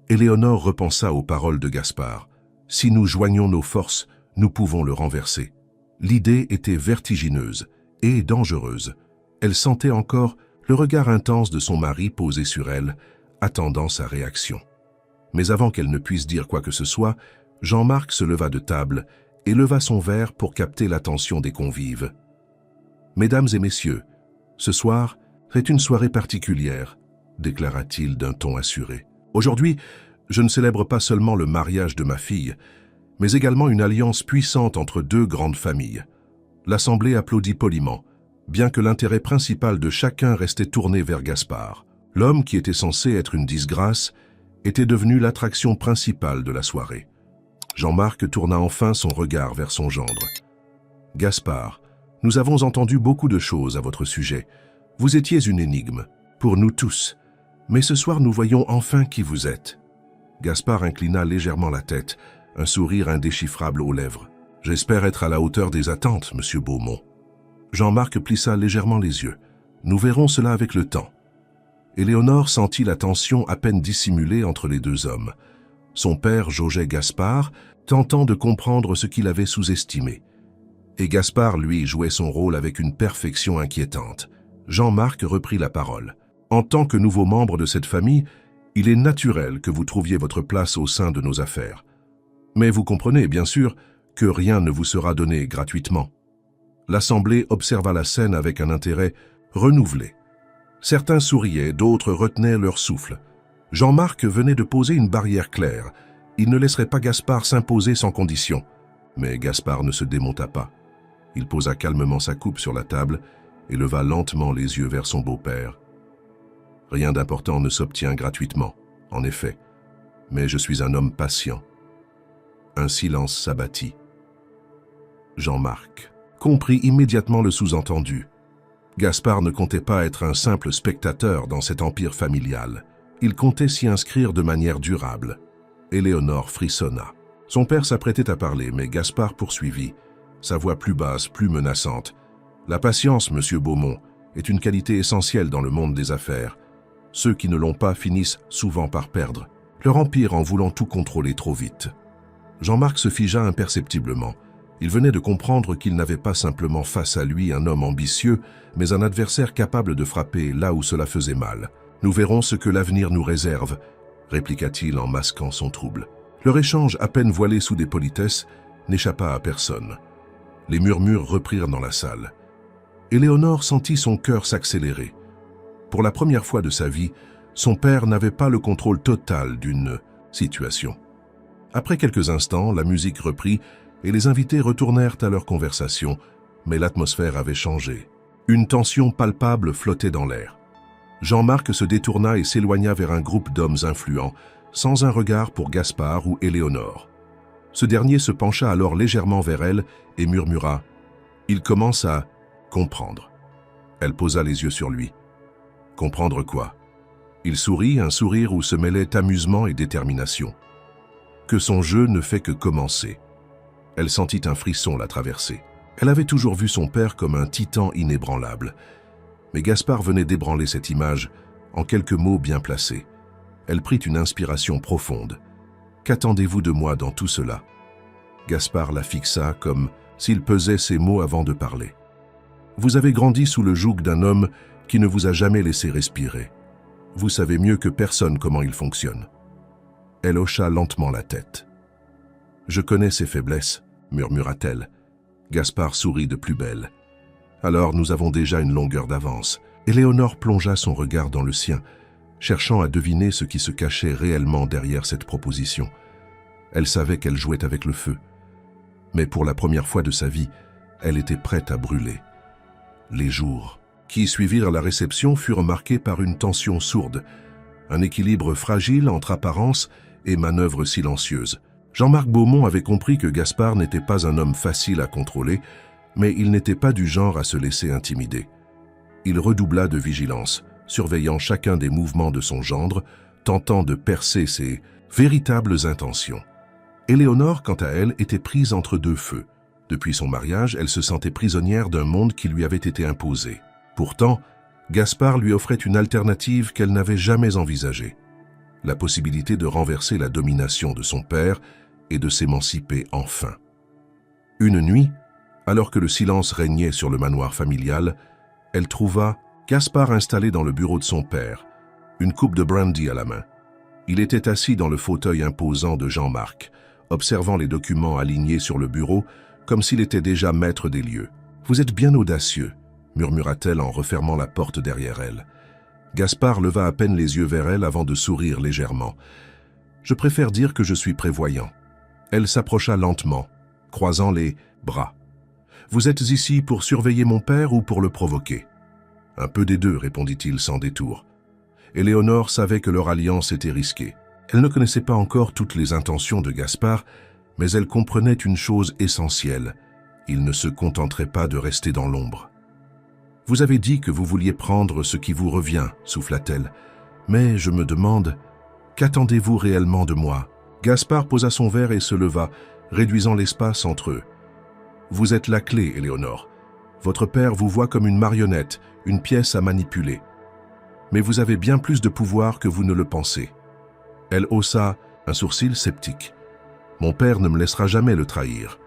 Éléonore repensa aux paroles de Gaspard. « Si nous joignons nos forces, nous pouvons le renverser. » L'idée était vertigineuse et dangereuse. Elle sentait encore le regard intense de son mari posé sur elle, attendant sa réaction. Mais avant qu'elle ne puisse dire quoi que ce soit, Jean-Marc se leva de table et leva son verre pour capter l'attention des convives. « Mesdames et messieurs, ce soir est une soirée particulière, » déclara-t-il d'un ton assuré. « Aujourd'hui, je ne célèbre pas seulement le mariage de ma fille, mais également une alliance puissante entre deux grandes familles. » L'assemblée applaudit poliment, bien que l'intérêt principal de chacun restait tourné vers Gaspard. L'homme qui était censé être une disgrâce était devenu l'attraction principale de la soirée. Jean-Marc tourna enfin son regard vers son gendre. « Gaspard, nous avons entendu beaucoup de choses à votre sujet. Vous étiez une énigme, pour nous tous. Mais ce soir, nous voyons enfin qui vous êtes. » Gaspard inclina légèrement la tête, un sourire indéchiffrable aux lèvres. « J'espère être à la hauteur des attentes, monsieur Beaumont. » Jean-Marc plissa légèrement les yeux. « Nous verrons cela avec le temps. » Éléonore sentit la tension à peine dissimulée entre les deux hommes. Son père jaugeait Gaspard, tentant de comprendre ce qu'il avait sous-estimé. Et Gaspard, lui, jouait son rôle avec une perfection inquiétante. Jean-Marc reprit la parole. « En tant que nouveau membre de cette famille, il est naturel que vous trouviez votre place au sein de nos affaires. Mais vous comprenez, bien sûr, que rien ne vous sera donné gratuitement. » L'Assemblée observa la scène avec un intérêt renouvelé. Certains souriaient, d'autres retenaient leur souffle. Jean-Marc venait de poser une barrière claire. Il ne laisserait pas Gaspard s'imposer sans condition. Mais Gaspard ne se démonta pas. Il posa calmement sa coupe sur la table et leva lentement les yeux vers son beau-père. « Rien d'important ne s'obtient gratuitement, en effet, mais je suis un homme patient. » Un silence s'abattit. Jean-Marc comprit immédiatement le sous-entendu. Gaspard ne comptait pas être un simple spectateur dans cet empire familial. Il comptait s'y inscrire de manière durable. Éléonore frissonna. Son père s'apprêtait à parler, mais Gaspard poursuivit, sa voix plus basse, plus menaçante. « La patience, monsieur Beaumont, est une qualité essentielle dans le monde des affaires. Ceux qui ne l'ont pas finissent souvent par perdre leur empire en voulant tout contrôler trop vite. » Jean-Marc se figea imperceptiblement. Il venait de comprendre qu'il n'avait pas simplement face à lui un homme ambitieux, mais un adversaire capable de frapper là où cela faisait mal. « Nous verrons ce que l'avenir nous réserve, » répliqua-t-il en masquant son trouble. Leur échange, à peine voilé sous des politesses, n'échappa à personne. Les murmures reprirent dans la salle. Éléonore sentit son cœur s'accélérer. Pour la première fois de sa vie, son père n'avait pas le contrôle total d'une situation. Après quelques instants, la musique reprit et les invités retournèrent à leur conversation, mais l'atmosphère avait changé. Une tension palpable flottait dans l'air. Jean-Marc se détourna et s'éloigna vers un groupe d'hommes influents, sans un regard pour Gaspard ou Éléonore. Ce dernier se pencha alors légèrement vers elle et murmura « Il commence à comprendre ». Elle posa les yeux sur lui. « Comprendre quoi ?» Il sourit, un sourire où se mêlaient amusement et détermination. Que son jeu ne fait que commencer. Elle sentit un frisson la traverser. Elle avait toujours vu son père comme un titan inébranlable. Mais Gaspard venait d'ébranler cette image en quelques mots bien placés. Elle prit une inspiration profonde. « Qu'attendez-vous de moi dans tout cela ?» Gaspard la fixa comme s'il pesait ses mots avant de parler. « Vous avez grandi sous le joug d'un homme qui ne vous a jamais laissé respirer. Vous savez mieux que personne comment il fonctionne. » Elle hocha lentement la tête. « Je connais ses faiblesses, » murmura-t-elle. Gaspard sourit de plus belle. « Alors nous avons déjà une longueur d'avance. » Éléonore plongea son regard dans le sien, cherchant à deviner ce qui se cachait réellement derrière cette proposition. Elle savait qu'elle jouait avec le feu. Mais pour la première fois de sa vie, elle était prête à brûler. Les jours qui suivirent la réception furent marqués par une tension sourde, un équilibre fragile entre apparence et manœuvre silencieuse. Jean-Marc Beaumont avait compris que Gaspard n'était pas un homme facile à contrôler, mais il n'était pas du genre à se laisser intimider. Il redoubla de vigilance, surveillant chacun des mouvements de son gendre, tentant de percer ses véritables intentions. Éléonore, quant à elle, était prise entre deux feux. Depuis son mariage, elle se sentait prisonnière d'un monde qui lui avait été imposé. Pourtant, Gaspard lui offrait une alternative qu'elle n'avait jamais envisagée, la possibilité de renverser la domination de son père et de s'émanciper enfin. Une nuit, alors que le silence régnait sur le manoir familial, elle trouva Gaspard installé dans le bureau de son père, une coupe de brandy à la main. Il était assis dans le fauteuil imposant de Jean-Marc, observant les documents alignés sur le bureau comme s'il était déjà maître des lieux. « Vous êtes bien audacieux », murmura-t-elle en refermant la porte derrière elle. Gaspard leva à peine les yeux vers elle avant de sourire légèrement. « Je préfère dire que je suis prévoyant. » Elle s'approcha lentement, croisant les bras. « Vous êtes ici pour surveiller mon père ou pour le provoquer ?»« Un peu des deux, répondit-il sans détour. Éléonore savait que leur alliance était risquée. Elle ne connaissait pas encore toutes les intentions de Gaspard, mais elle comprenait une chose essentielle. Il ne se contenterait pas de rester dans l'ombre. « Vous avez dit que vous vouliez prendre ce qui vous revient, souffla-t-elle. Mais je me demande, qu'attendez-vous réellement de moi ?» Gaspard posa son verre et se leva, réduisant l'espace entre eux. « Vous êtes la clé, Éléonore. Votre père vous voit comme une marionnette, une pièce à manipuler. Mais vous avez bien plus de pouvoir que vous ne le pensez. » Elle haussa un sourcil sceptique. « Mon père ne me laissera jamais le trahir.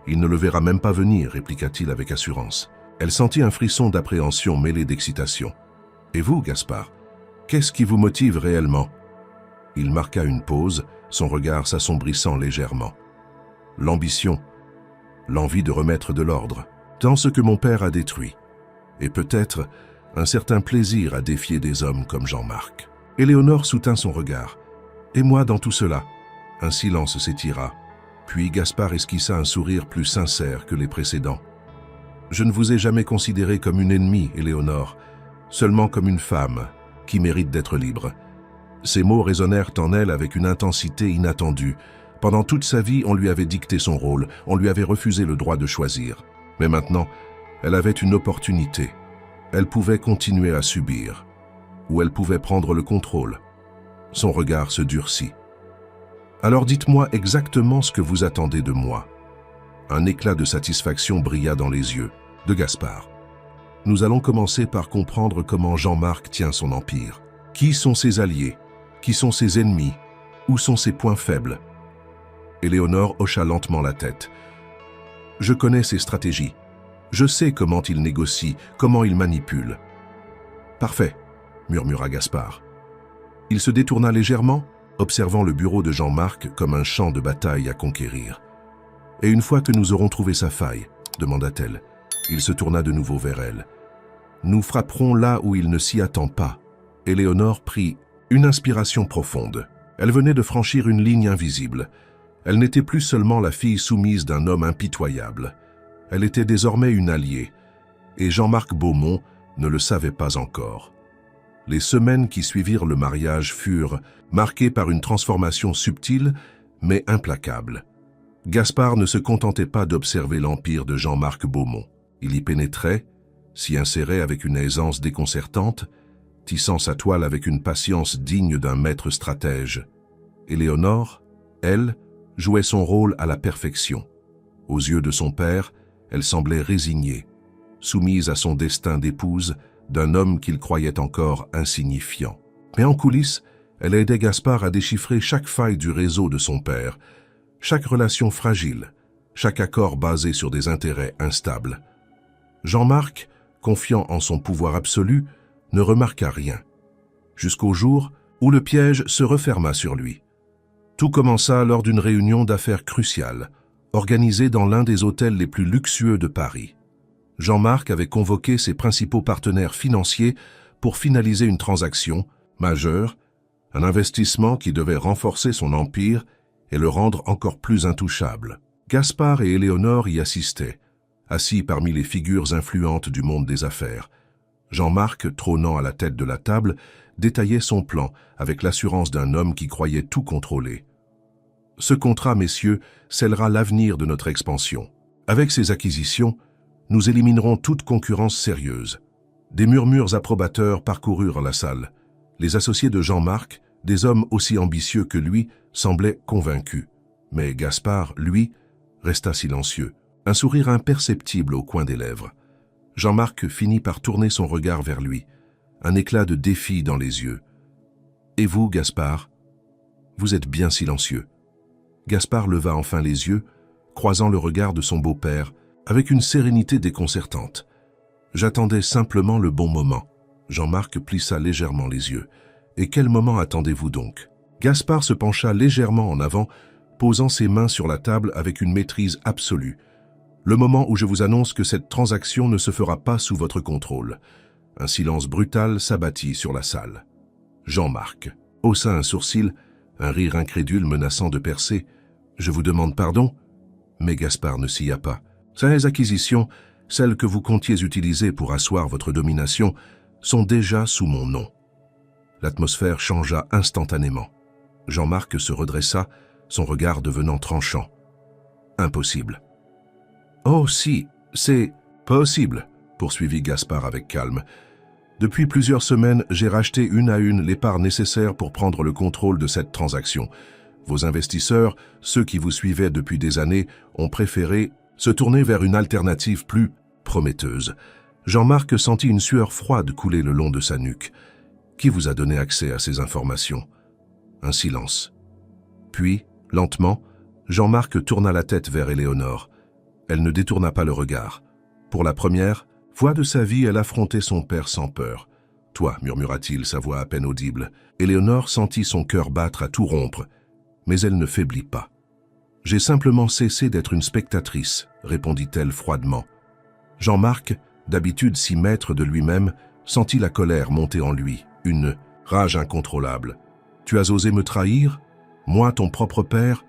Il ne le verra même pas venir, répliqua-t-il avec assurance. Elle sentit un frisson d'appréhension mêlé d'excitation. « Et vous, Gaspard, qu'est-ce qui vous motive réellement ?» Il marqua une pause, son regard s'assombrissant légèrement. « L'ambition, l'envie de remettre de l'ordre, dans ce que mon père a détruit, et peut-être un certain plaisir à défier des hommes comme Jean-Marc. » Éléonore soutint son regard. « Et moi dans tout cela ?» Un silence s'étira, puis Gaspard esquissa un sourire plus sincère que les précédents. « Je ne vous ai jamais considérée comme une ennemie, Éléonore, seulement comme une femme qui mérite d'être libre. » Ces mots résonnèrent en elle avec une intensité inattendue. Pendant toute sa vie, on lui avait dicté son rôle, on lui avait refusé le droit de choisir. Mais maintenant, elle avait une opportunité. Elle pouvait continuer à subir, ou elle pouvait prendre le contrôle. Son regard se durcit. « Alors dites-moi exactement ce que vous attendez de moi. » Un éclat de satisfaction brilla dans les yeux de Gaspard. « Nous allons commencer par comprendre comment Jean-Marc tient son empire. Qui sont ses alliés? Qui sont ses ennemis? Où sont ses points faibles ?» Éléonore hocha lentement la tête. « Je connais ses stratégies. Je sais comment il négocie, comment il manipule. »« Parfait, » murmura Gaspard. Il se détourna légèrement, observant le bureau de Jean-Marc comme un champ de bataille à conquérir. « Et une fois que nous aurons trouvé sa faille, » demanda-t-elle. Il se tourna de nouveau vers elle. « Nous frapperons là où il ne s'y attend pas. » Éléonore prit une inspiration profonde. Elle venait de franchir une ligne invisible. Elle n'était plus seulement la fille soumise d'un homme impitoyable. Elle était désormais une alliée, et Jean-Marc Beaumont ne le savait pas encore. Les semaines qui suivirent le mariage furent marquées par une transformation subtile, mais implacable. Gaspard ne se contentait pas d'observer l'empire de Jean-Marc Beaumont. Il y pénétrait, s'y insérait avec une aisance déconcertante, tissant sa toile avec une patience digne d'un maître stratège. Éléonore, elle, jouait son rôle à la perfection. Aux yeux de son père, elle semblait résignée, soumise à son destin d'épouse d'un homme qu'il croyait encore insignifiant. Mais en coulisses, elle aidait Gaspard à déchiffrer chaque faille du réseau de son père, chaque relation fragile, chaque accord basé sur des intérêts instables. Jean-Marc, confiant en son pouvoir absolu, ne remarqua rien, jusqu'au jour où le piège se referma sur lui. Tout commença lors d'une réunion d'affaires cruciale, organisée dans l'un des hôtels les plus luxueux de Paris. Jean-Marc avait convoqué ses principaux partenaires financiers pour finaliser une transaction majeure, un investissement qui devait renforcer son empire et le rendre encore plus intouchable. Gaspard et Éléonore y assistaient, assis parmi les figures influentes du monde des affaires. Jean-Marc, trônant à la tête de la table, détaillait son plan avec l'assurance d'un homme qui croyait tout contrôler. Ce contrat, messieurs, scellera l'avenir de notre expansion. Avec ces acquisitions, nous éliminerons toute concurrence sérieuse. Des murmures approbateurs parcoururent la salle. Les associés de Jean-Marc, des hommes aussi ambitieux que lui, semblaient convaincus. Mais Gaspard, lui, resta silencieux, un sourire imperceptible au coin des lèvres. Jean-Marc finit par tourner son regard vers lui, un éclat de défi dans les yeux. « Et vous, Gaspard? Vous êtes bien silencieux. » Gaspard leva enfin les yeux, croisant le regard de son beau-père, avec une sérénité déconcertante. « J'attendais simplement le bon moment. » Jean-Marc plissa légèrement les yeux. « Et quel moment attendez-vous donc ?» Gaspard se pencha légèrement en avant, posant ses mains sur la table avec une maîtrise absolue. « Le moment où je vous annonce que cette transaction ne se fera pas sous votre contrôle. » Un silence brutal s'abattit sur la salle. Jean-Marc haussa un sourcil, un rire incrédule menaçant de percer. « Je vous demande pardon ?» Mais Gaspard ne s'y a pas. « Ces acquisitions, celles que vous comptiez utiliser pour asseoir votre domination, sont déjà sous mon nom. » L'atmosphère changea instantanément. Jean-Marc se redressa, son regard devenant tranchant. « Impossible. »« Oh si, c'est possible », poursuivit Gaspard avec calme. « Depuis plusieurs semaines, j'ai racheté une à une les parts nécessaires pour prendre le contrôle de cette transaction. Vos investisseurs, ceux qui vous suivaient depuis des années, ont préféré se tourner vers une alternative plus prometteuse. » Jean-Marc sentit une sueur froide couler le long de sa nuque. « Qui vous a donné accès à ces informations ?» Un silence. Puis, lentement, Jean-Marc tourna la tête vers Éléonore. Elle ne détourna pas le regard. Pour la première fois de sa vie, elle affrontait son père sans peur. « Toi », murmura-t-il, sa voix à peine audible. Éléonore sentit son cœur battre à tout rompre, mais elle ne faiblit pas. « J'ai simplement cessé d'être une spectatrice », répondit-elle froidement. Jean-Marc, d'habitude si maître de lui-même, sentit la colère monter en lui, une rage incontrôlable. « Tu as osé me trahir? Moi, ton propre père?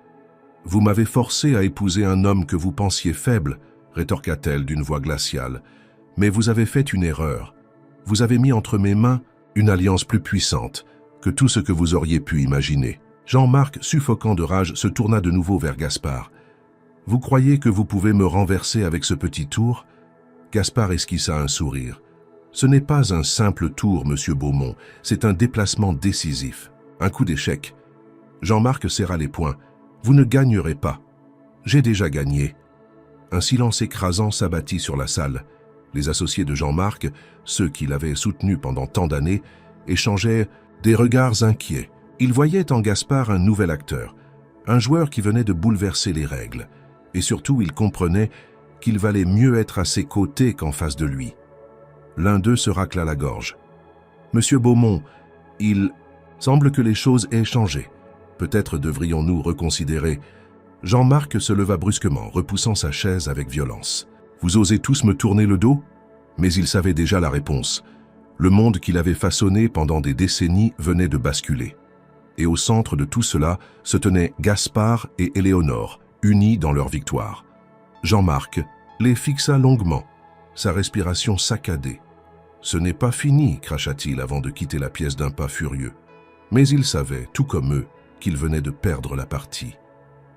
Vous m'avez forcé à épouser un homme que vous pensiez faible, » rétorqua-t-elle d'une voix glaciale. « Mais vous avez fait une erreur. Vous avez mis entre mes mains une alliance plus puissante que tout ce que vous auriez pu imaginer. » Jean-Marc, suffoquant de rage, se tourna de nouveau vers Gaspard. « Vous croyez que vous pouvez me renverser avec ce petit tour ?» Gaspard esquissa un sourire. « Ce n'est pas un simple tour, monsieur Beaumont, c'est un déplacement décisif, un coup d'échec. » Jean-Marc serra les poings. « Vous ne gagnerez pas. J'ai déjà gagné. » Un silence écrasant s'abattit sur la salle. Les associés de Jean-Marc, ceux qui l'avaient soutenu pendant tant d'années, échangeaient des regards inquiets. Ils voyaient en Gaspard un nouvel acteur, un joueur qui venait de bouleverser les règles. Et surtout, ils comprenaient qu'il valait mieux être à ses côtés qu'en face de lui. L'un d'eux se racla la gorge. « Monsieur Beaumont, il semble que les choses aient changé. Peut-être devrions-nous reconsidérer. » Jean-Marc se leva brusquement, repoussant sa chaise avec violence. « Vous osez tous me tourner le dos ?» Mais il savait déjà la réponse. Le monde qu'il avait façonné pendant des décennies venait de basculer. Et au centre de tout cela se tenaient Gaspard et Éléonore, unis dans leur victoire. Jean-Marc les fixa longuement, sa respiration saccadée. « Ce n'est pas fini », cracha-t-il avant de quitter la pièce d'un pas furieux. Mais il savait, tout comme eux, qu'il venait de perdre la partie.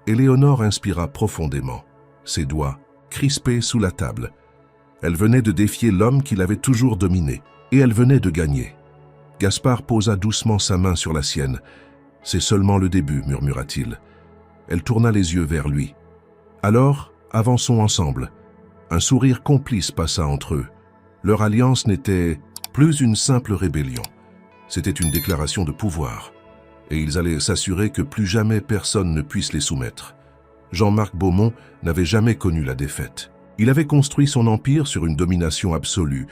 Éléonore inspira profondément, ses doigts crispés sous la table. Elle venait de défier l'homme qui l'avait toujours dominé, et elle venait de gagner. Gaspard posa doucement sa main sur la sienne. « C'est seulement le début », murmura-t-il. Elle tourna les yeux vers lui. « Alors, avançons ensemble. » Un sourire complice passa entre eux. Leur alliance n'était plus une simple rébellion. C'était une déclaration de pouvoir. Et ils allaient s'assurer que plus jamais personne ne puisse les soumettre. Jean-Marc Beaumont n'avait jamais connu la défaite. Il avait construit son empire sur une domination absolue,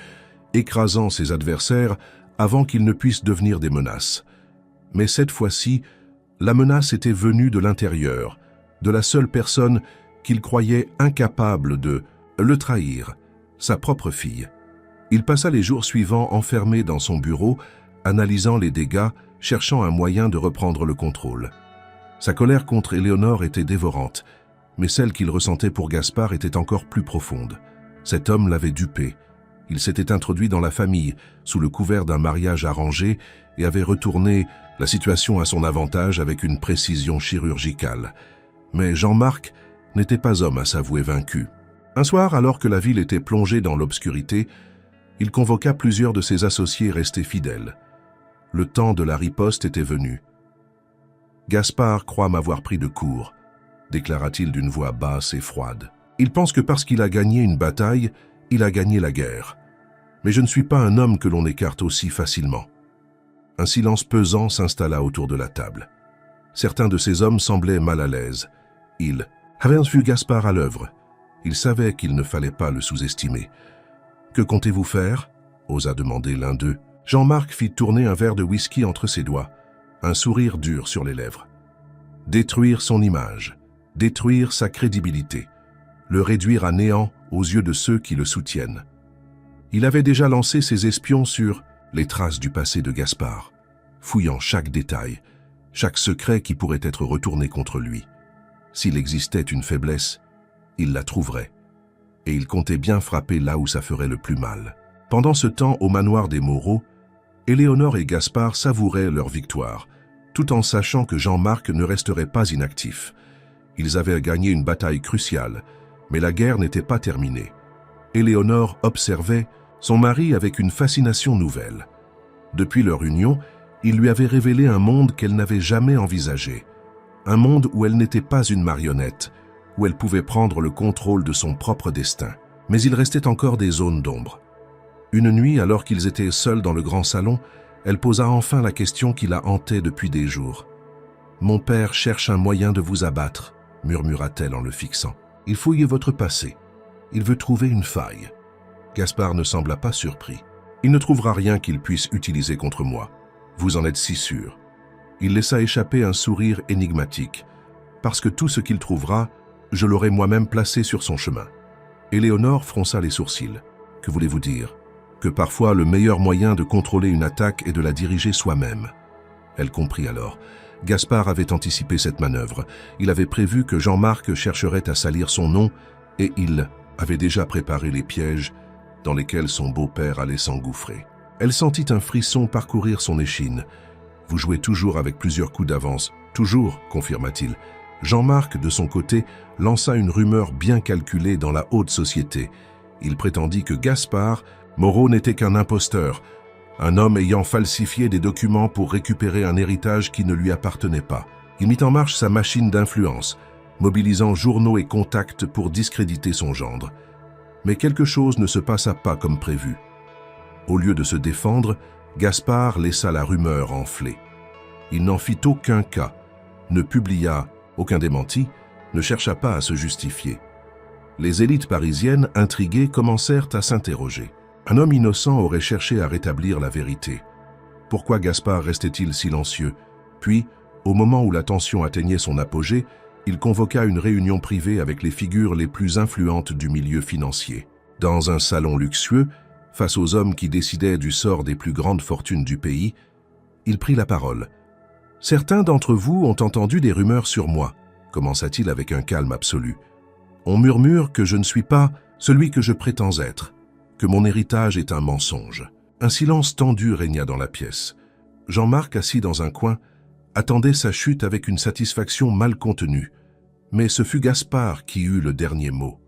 écrasant ses adversaires avant qu'ils ne puissent devenir des menaces. Mais cette fois-ci, la menace était venue de l'intérieur, de la seule personne qu'il croyait incapable de le trahir, sa propre fille. Il passa les jours suivants enfermé dans son bureau, analysant les dégâts, cherchant un moyen de reprendre le contrôle. Sa colère contre Éléonore était dévorante, mais celle qu'il ressentait pour Gaspard était encore plus profonde. Cet homme l'avait dupé, Il s'était introduit dans la famille, sous le couvert d'un mariage arrangé, et avait retourné la situation à son avantage avec une précision chirurgicale. Mais Jean-Marc n'était pas homme à s'avouer vaincu. Un soir, alors que la ville était plongée dans l'obscurité, il convoqua plusieurs de ses associés restés fidèles. Le temps de la riposte était venu. « Gaspard croit m'avoir pris de court », déclara-t-il d'une voix basse et froide. « Il pense que parce qu'il a gagné une bataille, il a gagné la guerre. Mais je ne suis pas un homme que l'on écarte aussi facilement. » Un silence pesant s'installa autour de la table. Certains de ces hommes semblaient mal à l'aise. Ils avaient vu Gaspard à l'œuvre. Ils savaient qu'il ne fallait pas le sous-estimer. « Que comptez-vous faire » osa demander l'un d'eux. Jean-Marc fit tourner un verre de whisky entre ses doigts, un sourire dur sur les lèvres. Détruire son image, détruire sa crédibilité, le réduire à néant aux yeux de ceux qui le soutiennent. Il avait déjà lancé ses espions sur les traces du passé de Gaspard, fouillant chaque détail, chaque secret qui pourrait être retourné contre lui. S'il existait une faiblesse, il la trouverait. Et il comptait bien frapper là où ça ferait le plus mal. Pendant ce temps, au manoir des Moreau, Éléonore et Gaspard savouraient leur victoire, tout en sachant que Jean-Marc ne resterait pas inactif. Ils avaient gagné une bataille cruciale, mais la guerre n'était pas terminée. Éléonore observait son mari avec une fascination nouvelle. Depuis leur union, il lui avait révélé un monde qu'elle n'avait jamais envisagé. Un monde où elle n'était pas une marionnette, où elle pouvait prendre le contrôle de son propre destin. Mais il restait encore des zones d'ombre. Une nuit, alors qu'ils étaient seuls dans le grand salon, elle posa enfin la question qui la hantait depuis des jours. « Mon père cherche un moyen de vous abattre », murmura-t-elle en le fixant. « Il fouille votre passé. Il veut trouver une faille. » Gaspard ne sembla pas surpris. « Il ne trouvera rien qu'il puisse utiliser contre moi. Vous en êtes si sûr. » Il laissa échapper un sourire énigmatique. « Parce que tout ce qu'il trouvera, je l'aurai moi-même placé sur son chemin. » Éléonore fronça les sourcils. « Que voulez-vous dire ? » Que parfois le meilleur moyen de contrôler une attaque est de la diriger soi-même. Elle comprit alors. Gaspard avait anticipé cette manœuvre. Il avait prévu que Jean-Marc chercherait à salir son nom et il avait déjà préparé les pièges dans lesquels son beau-père allait s'engouffrer. Elle sentit un frisson parcourir son échine. « Vous jouez toujours avec plusieurs coups d'avance. »« Toujours, confirma-t-il. » Jean-Marc, de son côté, lança une rumeur bien calculée dans la haute société. Il prétendit que Gaspard Moreau n'était qu'un imposteur, un homme ayant falsifié des documents pour récupérer un héritage qui ne lui appartenait pas. Il mit en marche sa machine d'influence, mobilisant journaux et contacts pour discréditer son gendre. Mais quelque chose ne se passa pas comme prévu. Au lieu de se défendre, Gaspard laissa la rumeur enfler. Il n'en fit aucun cas, ne publia aucun démenti, ne chercha pas à se justifier. Les élites parisiennes, intriguées, commencèrent à s'interroger. Un homme innocent aurait cherché à rétablir la vérité. Pourquoi Gaspard restait-il silencieux? Puis, au moment où la tension atteignait son apogée, il convoqua une réunion privée avec les figures les plus influentes du milieu financier. Dans un salon luxueux, face aux hommes qui décidaient du sort des plus grandes fortunes du pays, il prit la parole. « Certains d'entre vous ont entendu des rumeurs sur moi, » commença-t-il avec un calme absolu. « On murmure que je ne suis pas celui que je prétends être, que mon héritage est un mensonge. » Un silence tendu régna dans la pièce. Jean-Marc, assis dans un coin, attendait sa chute avec une satisfaction mal contenue. Mais ce fut Gaspard qui eut le dernier mot.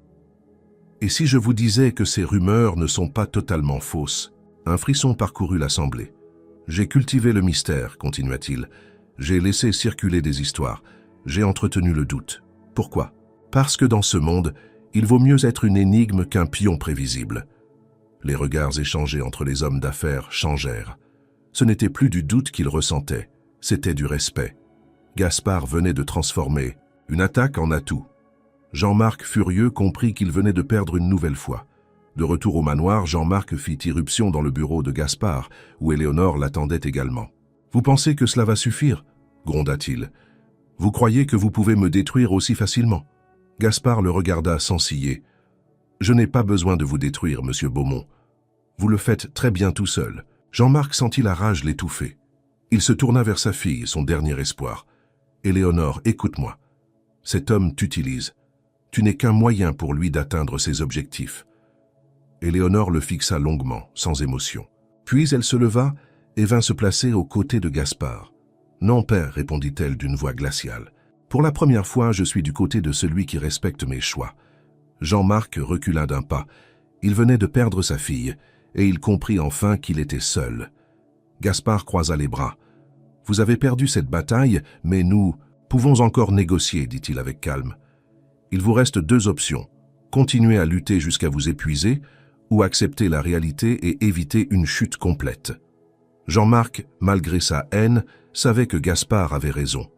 « Et si je vous disais que ces rumeurs ne sont pas totalement fausses ?» Un frisson parcourut l'assemblée. « J'ai cultivé le mystère, continua-t-il. J'ai laissé circuler des histoires. J'ai entretenu le doute. Pourquoi? Parce que dans ce monde, il vaut mieux être une énigme qu'un pion prévisible. » Les regards échangés entre les hommes d'affaires changèrent. Ce n'était plus du doute qu'ils ressentaient, c'était du respect. Gaspard venait de transformer une attaque en atout. Jean-Marc, furieux, comprit qu'il venait de perdre une nouvelle fois. De retour au manoir, Jean-Marc fit irruption dans le bureau de Gaspard, où Éléonore l'attendait également. « Vous pensez que cela va suffire ?» gronda-t-il. « Vous croyez que vous pouvez me détruire aussi facilement ?» Gaspard le regarda sans ciller. « Je n'ai pas besoin de vous détruire, monsieur Beaumont. Vous le faites très bien tout seul. » Jean-Marc sentit la rage l'étouffer. Il se tourna vers sa fille, son dernier espoir. « Éléonore, écoute-moi. Cet homme t'utilise. Tu n'es qu'un moyen pour lui d'atteindre ses objectifs. Éléonore le fixa longuement, sans émotion. Puis elle se leva et vint se placer aux côtés de Gaspard. « Non, père, répondit-elle d'une voix glaciale. Pour la première fois, je suis du côté de celui qui respecte mes choix. » Jean-Marc recula d'un pas. Il venait de perdre sa fille, et il comprit enfin qu'il était seul. Gaspard croisa les bras. « Vous avez perdu cette bataille, mais nous pouvons encore négocier, dit-il avec calme. Il vous reste deux options. Continuer à lutter jusqu'à vous épuiser, ou accepter la réalité et éviter une chute complète. » Jean-Marc, malgré sa haine, savait que Gaspard avait raison.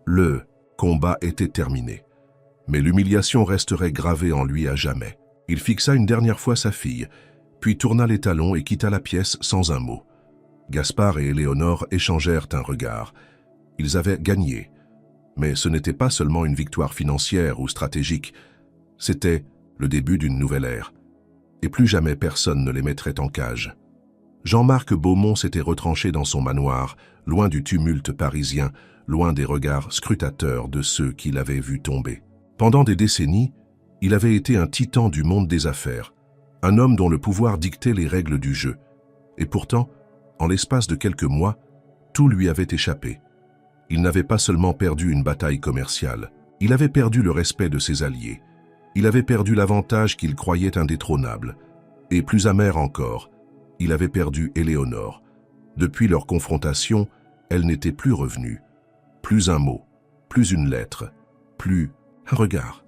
Le combat était terminé, mais l'humiliation resterait gravée en lui à jamais. Il fixa une dernière fois sa fille, puis tourna les talons et quitta la pièce sans un mot. Gaspard et Éléonore échangèrent un regard. Ils avaient gagné, mais ce n'était pas seulement une victoire financière ou stratégique, c'était le début d'une nouvelle ère, et plus jamais personne ne les mettrait en cage. Jean-Marc Beaumont s'était retranché dans son manoir, loin du tumulte parisien, loin des regards scrutateurs de ceux qui l'avaient vu tomber. Pendant des décennies, il avait été un titan du monde des affaires, un homme dont le pouvoir dictait les règles du jeu. Et pourtant, en l'espace de quelques mois, tout lui avait échappé. Il n'avait pas seulement perdu une bataille commerciale, il avait perdu le respect de ses alliés. Il avait perdu l'avantage qu'il croyait indétrônable. Et plus amer encore, il avait perdu Éléonore. Depuis leur confrontation, elle n'était plus revenue. Plus un mot, plus une lettre, plus un regard.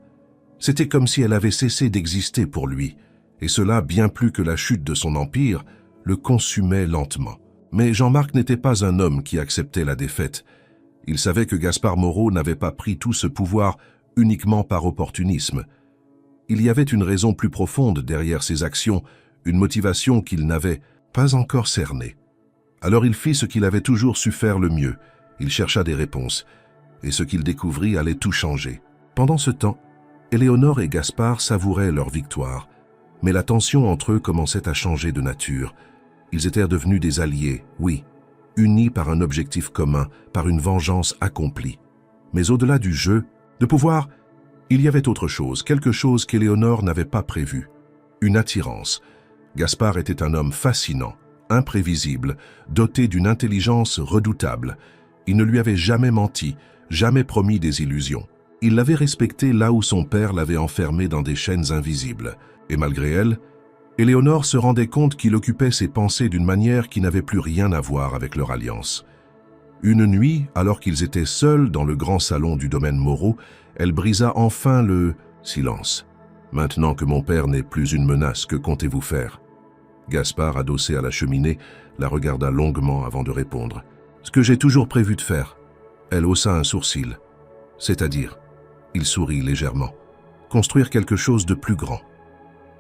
C'était comme si elle avait cessé d'exister pour lui, et cela, bien plus que la chute de son empire, le consumait lentement. Mais Jean-Marc n'était pas un homme qui acceptait la défaite. Il savait que Gaspard Moreau n'avait pas pris tout ce pouvoir uniquement par opportunisme. Il y avait une raison plus profonde derrière ses actions, une motivation qu'il n'avait pas encore cernée. Alors il fit ce qu'il avait toujours su faire le mieux. Il chercha des réponses, et ce qu'il découvrit allait tout changer. Pendant ce temps, Éléonore et Gaspard savouraient leur victoire, mais la tension entre eux commençait à changer de nature. Ils étaient devenus des alliés, oui, unis par un objectif commun, par une vengeance accomplie. Mais au-delà du jeu, de pouvoir, il y avait autre chose, quelque chose qu'Éléonore n'avait pas prévu. Une attirance. Gaspard était un homme fascinant, imprévisible, doté d'une intelligence redoutable. Il ne lui avait jamais menti, jamais promis des illusions. Il l'avait respectée là où son père l'avait enfermée dans des chaînes invisibles. Et malgré elle, Éléonore se rendait compte qu'il occupait ses pensées d'une manière qui n'avait plus rien à voir avec leur alliance. Une nuit, alors qu'ils étaient seuls dans le grand salon du domaine Moreau, elle brisa enfin le silence. « Maintenant que mon père n'est plus une menace, que comptez-vous faire ?» Gaspard, adossé à la cheminée, la regarda longuement avant de répondre. « Ce que j'ai toujours prévu de faire. » Elle haussa un sourcil. « C'est-à-dire ?» Il sourit légèrement. « Construire quelque chose de plus grand. »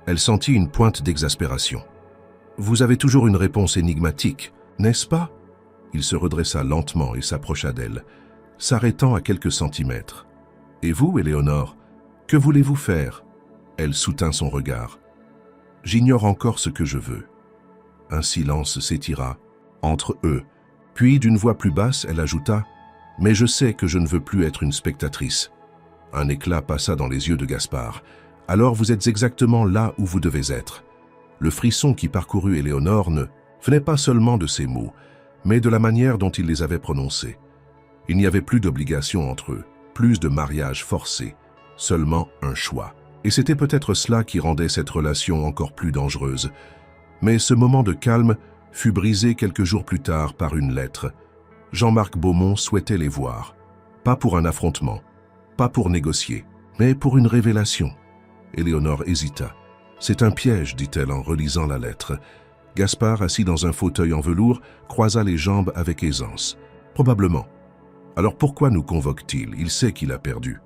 Elle sentit une pointe d'exaspération. « Vous avez toujours une réponse énigmatique, n'est-ce pas ?» Il se redressa lentement et s'approcha d'elle, s'arrêtant à quelques centimètres. « Et vous, Éléonore, que voulez-vous faire ?» Elle soutint son regard. « J'ignore encore ce que je veux. » Un silence s'étira entre eux. Puis, d'une voix plus basse, elle ajouta « Mais je sais que je ne veux plus être une spectatrice. » Un éclat passa dans les yeux de Gaspard. « Alors vous êtes exactement là où vous devez être. » Le frisson qui parcourut Éléonore ne venait pas seulement de ses mots, mais de la manière dont il les avait prononcés. Il n'y avait plus d'obligation entre eux, plus de mariage forcé, seulement un choix. Et c'était peut-être cela qui rendait cette relation encore plus dangereuse. Mais ce moment de calme fut brisé quelques jours plus tard par une lettre. Jean-Marc Beaumont souhaitait les voir, pas pour un affrontement, pas pour négocier, mais pour une révélation. Éléonore hésita. « C'est un piège, dit-elle en relisant la lettre. » Gaspard, assis dans un fauteuil en velours, croisa les jambes avec aisance. « Probablement. Alors pourquoi nous convoque-t-il? Il sait qu'il a perdu. »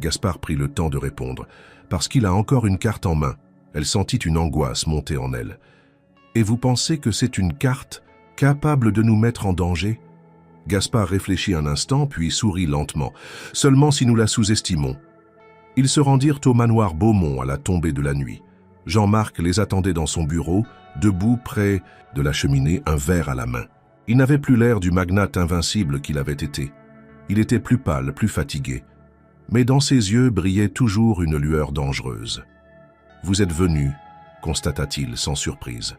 Gaspard prit le temps de répondre. « Parce qu'il a encore une carte en main. » Elle sentit une angoisse monter en elle. « Et vous pensez que c'est une carte capable de nous mettre en danger ?» Gaspard réfléchit un instant, puis sourit lentement. « Seulement si nous la sous-estimons. » Ils se rendirent au manoir Beaumont à la tombée de la nuit. Jean-Marc les attendait dans son bureau, debout près de la cheminée, un verre à la main. Il n'avait plus l'air du magnate invincible qu'il avait été. Il était plus pâle, plus fatigué. Mais dans ses yeux brillait toujours une lueur dangereuse. « Vous êtes venu, constata-t-il sans surprise.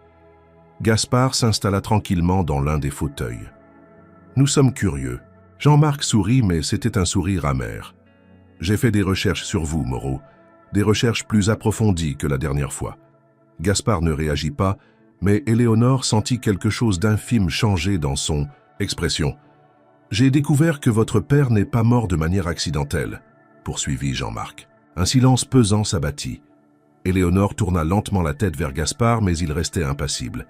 Gaspard s'installa tranquillement dans l'un des fauteuils. Nous sommes curieux. Jean-Marc sourit, mais c'était un sourire amer. J'ai fait des recherches sur vous, Moreau, des recherches plus approfondies que la dernière fois. Gaspard ne réagit pas, mais Éléonore sentit quelque chose d'infime changer dans son expression. J'ai découvert que votre père n'est pas mort de manière accidentelle, poursuivit Jean-Marc. Un silence pesant s'abattit. Éléonore tourna lentement la tête vers Gaspard, mais il restait impassible.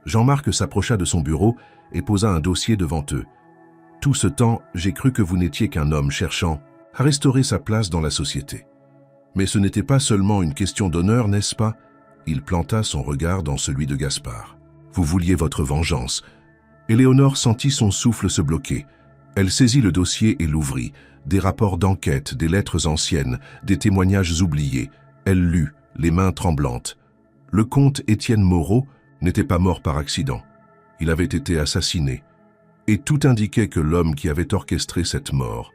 Jean-Marc s'approcha de son bureau et posa un dossier devant eux. Tout ce temps, j'ai cru que vous n'étiez qu'un homme cherchant à restaurer sa place dans la société. Mais ce n'était pas seulement une question d'honneur, n'est-ce pas? Il planta son regard dans celui de Gaspard. Vous vouliez votre vengeance. Éléonore sentit son souffle se bloquer. Elle saisit le dossier et l'ouvrit. Des rapports d'enquête, des lettres anciennes, des témoignages oubliés. Elle lut, les mains tremblantes. Le comte Étienne Moreau n'était pas mort par accident. Il avait été assassiné. Et tout indiquait que l'homme qui avait orchestré cette mort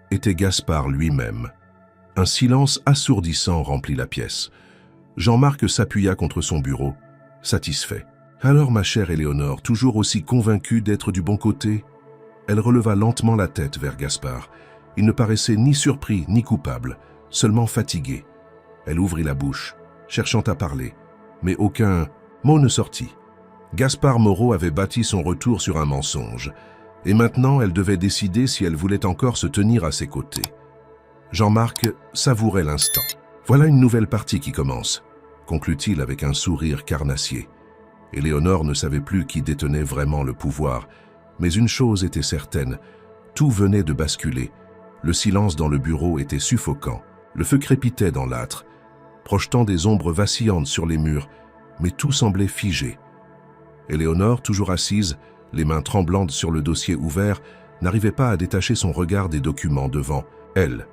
était Gaspard lui-même. Un silence assourdissant remplit la pièce. Jean-Marc s'appuya contre son bureau, satisfait. « Alors, ma chère Éléonore, toujours aussi convaincue d'être du bon côté ?» Elle releva lentement la tête vers Gaspard. Il ne paraissait ni surpris ni coupable, seulement fatigué. Elle ouvrit la bouche, cherchant à parler, mais aucun mot ne sortit. Gaspard Moreau avait bâti son retour sur un mensonge, et maintenant elle devait décider si elle voulait encore se tenir à ses côtés. Jean-Marc savourait l'instant. « Voilà une nouvelle partie qui commence », conclut-il avec un sourire carnassier. Éléonore ne savait plus qui détenait vraiment le pouvoir, mais une chose était certaine, tout venait de basculer. Le silence dans le bureau était suffocant, le feu crépitait dans l'âtre, projetant des ombres vacillantes sur les murs, mais tout semblait figé. Éléonore, toujours assise, les mains tremblantes sur le dossier ouvert, n'arrivait pas à détacher son regard des documents devant elle.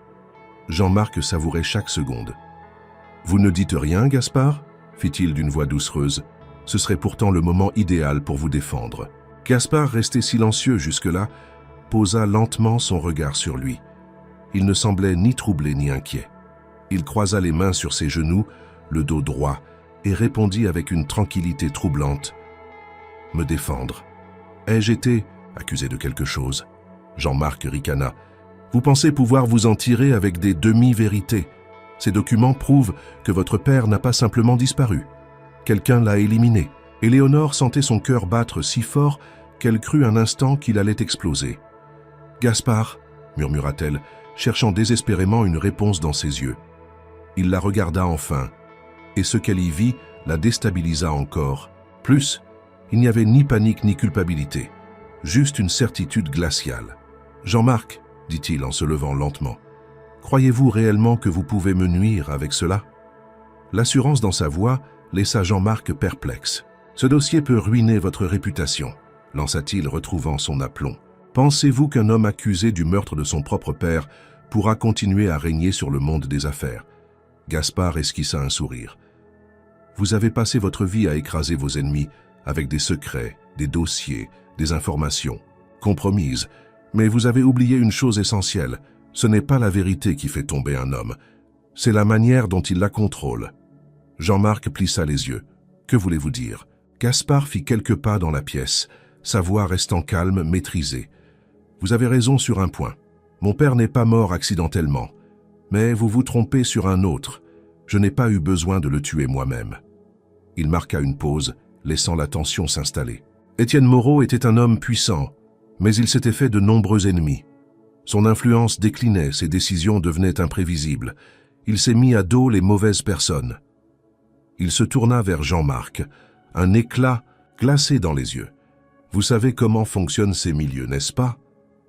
Jean-Marc savourait chaque seconde. « Vous ne dites rien, Gaspard ?» fit-il d'une voix doucereuse. « Ce serait pourtant le moment idéal pour vous défendre. » Gaspard, resté silencieux jusque-là, posa lentement son regard sur lui. Il ne semblait ni troublé ni inquiet. Il croisa les mains sur ses genoux, le dos droit, et répondit avec une tranquillité troublante. « Me défendre. Ai-je été accusé de quelque chose ?» Jean-Marc ricana. « Vous pensez pouvoir vous en tirer avec des demi-vérités. Ces documents prouvent que votre père n'a pas simplement disparu. Quelqu'un l'a éliminé. » Éléonore sentait son cœur battre si fort qu'elle crut un instant qu'il allait exploser. « Gaspard » murmura-t-elle, cherchant désespérément une réponse dans ses yeux. Il la regarda enfin, et ce qu'elle y vit la déstabilisa encore. Plus, il n'y avait ni panique ni culpabilité, juste une certitude glaciale. « Jean-Marc » dit-il en se levant lentement, « croyez-vous réellement que vous pouvez me nuire avec cela ?» L'assurance dans sa voix laissa Jean-Marc perplexe. « Ce dossier peut ruiner votre réputation », lança-t-il retrouvant son aplomb. « Pensez-vous qu'un homme accusé du meurtre de son propre père pourra continuer à régner sur le monde des affaires ?» Gaspard esquissa un sourire. « Vous avez passé votre vie à écraser vos ennemis avec des secrets, des dossiers, des informations compromises, mais vous avez oublié une chose essentielle. Ce n'est pas la vérité qui fait tomber un homme, c'est la manière dont il la contrôle. » Jean-Marc plissa les yeux. « Que voulez-vous dire ?» Gaspard fit quelques pas dans la pièce, sa voix restant calme, maîtrisée. « Vous avez raison sur un point. Mon père n'est pas mort accidentellement. Mais vous vous trompez sur un autre. Je n'ai pas eu besoin de le tuer moi-même. » Il marqua une pause, laissant la tension s'installer. Étienne Moreau était un homme puissant, mais il s'était fait de nombreux ennemis. Son influence déclinait, ses décisions devenaient imprévisibles. Il s'est mis à dos les mauvaises personnes. Il se tourna vers Jean-Marc, un éclat glacé dans les yeux. « Vous savez comment fonctionnent ces milieux, n'est-ce pas ?»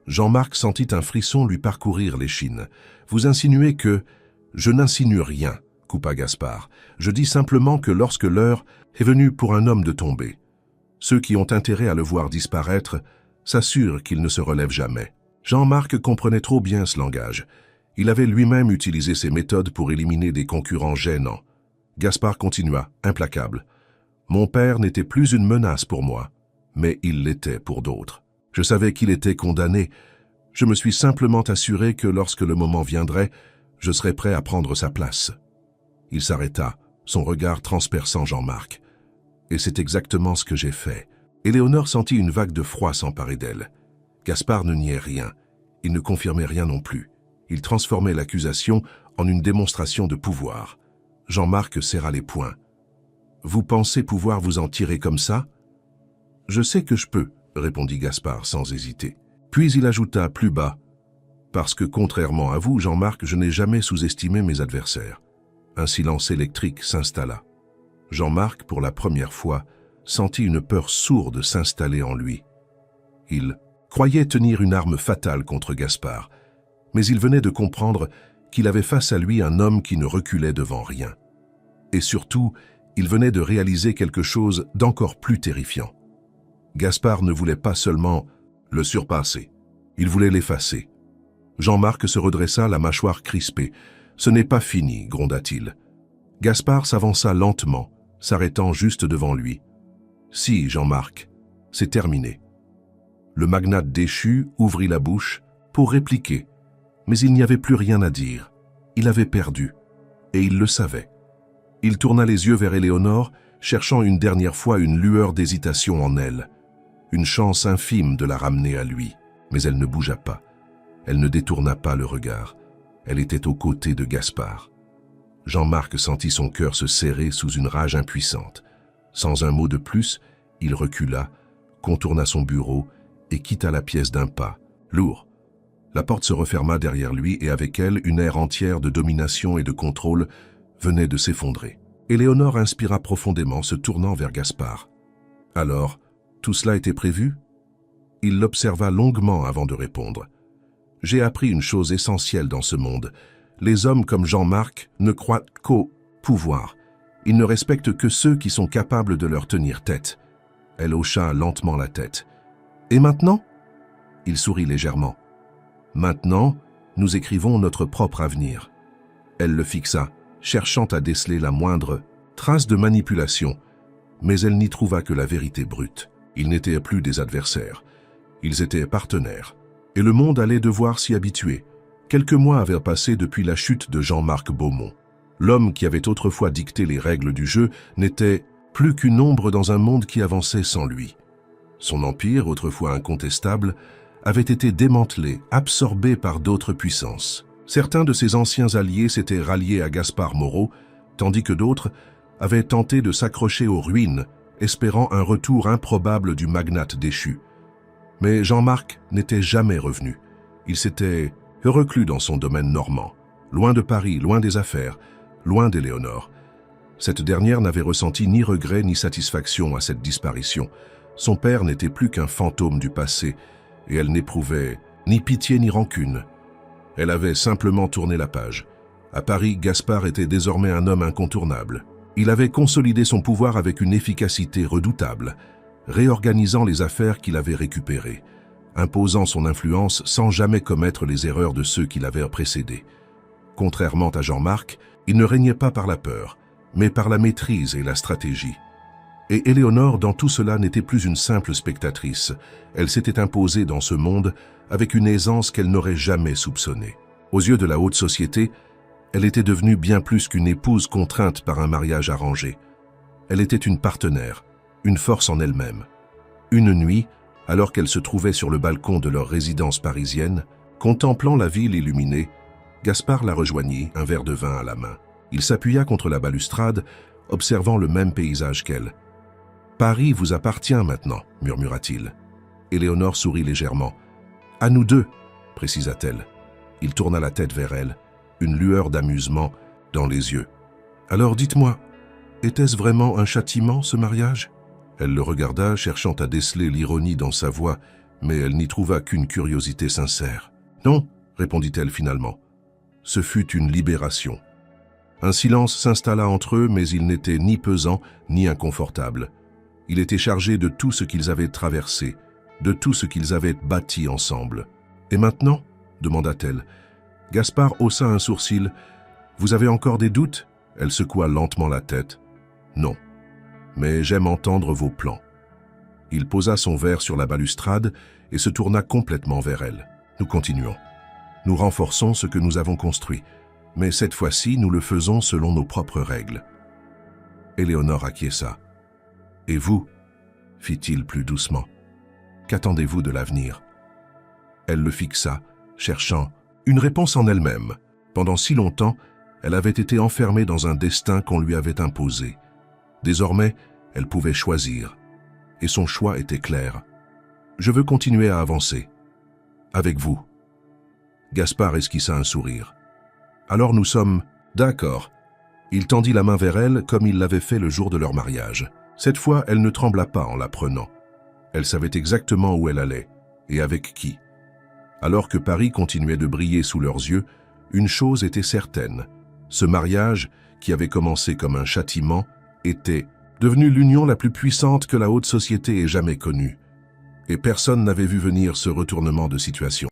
Jean-Marc sentit un frisson lui parcourir l'échine. « Vous insinuez que… » »« Je n'insinue rien, » coupa Gaspard. « Je dis simplement que lorsque l'heure est venue pour un homme de tomber, ceux qui ont intérêt à le voir disparaître s'assurent qu'il ne se relève jamais. » Jean-Marc comprenait trop bien ce langage. Il avait lui-même utilisé ces méthodes pour éliminer des concurrents gênants. Gaspard continua, implacable. « Mon père n'était plus une menace pour moi, mais il l'était pour d'autres. Je savais qu'il était condamné. Je me suis simplement assuré que lorsque le moment viendrait, je serais prêt à prendre sa place. » Il s'arrêta, son regard transperçant Jean-Marc. Et c'est exactement ce que j'ai fait. Éléonore sentit une vague de froid s'emparer d'elle. Gaspard ne niait rien. Il ne confirmait rien non plus. Il transformait l'accusation en une démonstration de pouvoir. Jean-Marc serra les poings. « Vous pensez pouvoir vous en tirer comme ça ?»« Je sais que je peux, » répondit Gaspard sans hésiter. Puis il ajouta plus bas, « Parce que contrairement à vous, Jean-Marc, je n'ai jamais sous-estimé mes adversaires. » Un silence électrique s'installa. Jean-Marc, pour la première fois, sentit une peur sourde s'installer en lui. Il croyait tenir une arme fatale contre Gaspard, mais il venait de comprendre qu'il avait face à lui un homme qui ne reculait devant rien. Et surtout, il venait de réaliser quelque chose d'encore plus terrifiant. Gaspard ne voulait pas seulement le surpasser, il voulait l'effacer. Jean-Marc se redressa, la mâchoire crispée. « Ce n'est pas fini, gronda-t-il. » Gaspard s'avança lentement, s'arrêtant juste devant lui. « Si, Jean-Marc, c'est terminé. » Le magnate déchu ouvrit la bouche pour répliquer, mais il n'y avait plus rien à dire. Il avait perdu, et il le savait. Il tourna les yeux vers Éléonore, cherchant une dernière fois une lueur d'hésitation en elle, une chance infime de la ramener à lui, mais elle ne bougea pas. Elle ne détourna pas le regard. Elle était aux côtés de Gaspard. Jean-Marc sentit son cœur se serrer sous une rage impuissante. Sans un mot de plus, il recula, contourna son bureau et quitta la pièce d'un pas, lourd. La porte se referma derrière lui et avec elle, une ère entière de domination et de contrôle venait de s'effondrer. Éléonore inspira profondément, se tournant vers Gaspard. « Alors, tout cela était prévu ?» Il l'observa longuement avant de répondre. « J'ai appris une chose essentielle dans ce monde. Les hommes comme Jean-Marc ne croient qu'au pouvoir. Ils ne respectent que ceux qui sont capables de leur tenir tête. » Elle hocha lentement la tête. « Et maintenant ?» Il sourit légèrement. « Maintenant, nous écrivons notre propre avenir. » Elle le fixa, cherchant à déceler la moindre trace de manipulation, mais elle n'y trouva que la vérité brute. Ils n'étaient plus des adversaires. Ils étaient partenaires. Et le monde allait devoir s'y habituer. Quelques mois avaient passé depuis la chute de Jean-Marc Beaumont. L'homme qui avait autrefois dicté les règles du jeu n'était plus qu'une ombre dans un monde qui avançait sans lui. Son empire, autrefois incontestable, avait été démantelé, absorbé par d'autres puissances. Certains de ses anciens alliés s'étaient ralliés à Gaspard Moreau, tandis que d'autres avaient tenté de s'accrocher aux ruines, espérant un retour improbable du magnate déchu. Mais Jean-Marc n'était jamais revenu. Il s'était reclus dans son domaine normand, loin de Paris, loin des affaires, loin d'Éléonore. Cette dernière n'avait ressenti ni regret ni satisfaction à cette disparition. Son père n'était plus qu'un fantôme du passé, et elle n'éprouvait ni pitié ni rancune. Elle avait simplement tourné la page. À Paris, Gaspard était désormais un homme incontournable. Il avait consolidé son pouvoir avec une efficacité redoutable, réorganisant les affaires qu'il avait récupérées, imposant son influence sans jamais commettre les erreurs de ceux qui l'avaient précédé. Contrairement à Jean-Marc, il ne régnait pas par la peur, mais par la maîtrise et la stratégie. Et Éléonore, dans tout cela, n'était plus une simple spectatrice. Elle s'était imposée dans ce monde avec une aisance qu'elle n'aurait jamais soupçonnée. Aux yeux de la haute société, elle était devenue bien plus qu'une épouse contrainte par un mariage arrangé. Elle était une partenaire, une force en elle-même. Une nuit, alors qu'elle se trouvait sur le balcon de leur résidence parisienne, contemplant la ville illuminée, Gaspard la rejoignit, un verre de vin à la main. Il s'appuya contre la balustrade, observant le même paysage qu'elle. « Paris vous appartient maintenant », murmura-t-il. Éléonore sourit légèrement. « À nous deux », précisa-t-elle. Il tourna la tête vers elle, une lueur d'amusement dans les yeux. « Alors dites-moi, était-ce vraiment un châtiment, ce mariage ?» Elle le regarda, cherchant à déceler l'ironie dans sa voix, mais elle n'y trouva qu'une curiosité sincère. « Non », répondit-elle finalement. « Ce fut une libération. » Un silence s'installa entre eux, mais il n'était ni pesant ni inconfortable. Il était chargé de tout ce qu'ils avaient traversé, de tout ce qu'ils avaient bâti ensemble. « Et maintenant ?» demanda-t-elle. Gaspard haussa un sourcil. « Vous avez encore des doutes ?» Elle secoua lentement la tête. « Non, mais j'aime entendre vos plans. » Il posa son verre sur la balustrade et se tourna complètement vers elle. « Nous continuons. Nous renforçons ce que nous avons construit, mais cette fois-ci, nous le faisons selon nos propres règles. Éléonore acquiesça. « Et vous » fit-il plus doucement. « Qu'attendez-vous de l'avenir » Elle le fixa, cherchant une réponse en elle-même. Pendant si longtemps, elle avait été enfermée dans un destin qu'on lui avait imposé. Désormais, elle pouvait choisir. Et son choix était clair. « Je veux continuer à avancer. Avec vous. » Gaspard esquissa un sourire. « Alors nous sommes d'accord. » Il tendit la main vers elle comme il l'avait fait le jour de leur mariage. Cette fois, elle ne trembla pas en la prenant. Elle savait exactement où elle allait et avec qui. Alors que Paris continuait de briller sous leurs yeux, une chose était certaine. Ce mariage, qui avait commencé comme un châtiment, était devenu l'union la plus puissante que la haute société ait jamais connue. Et personne n'avait vu venir ce retournement de situation.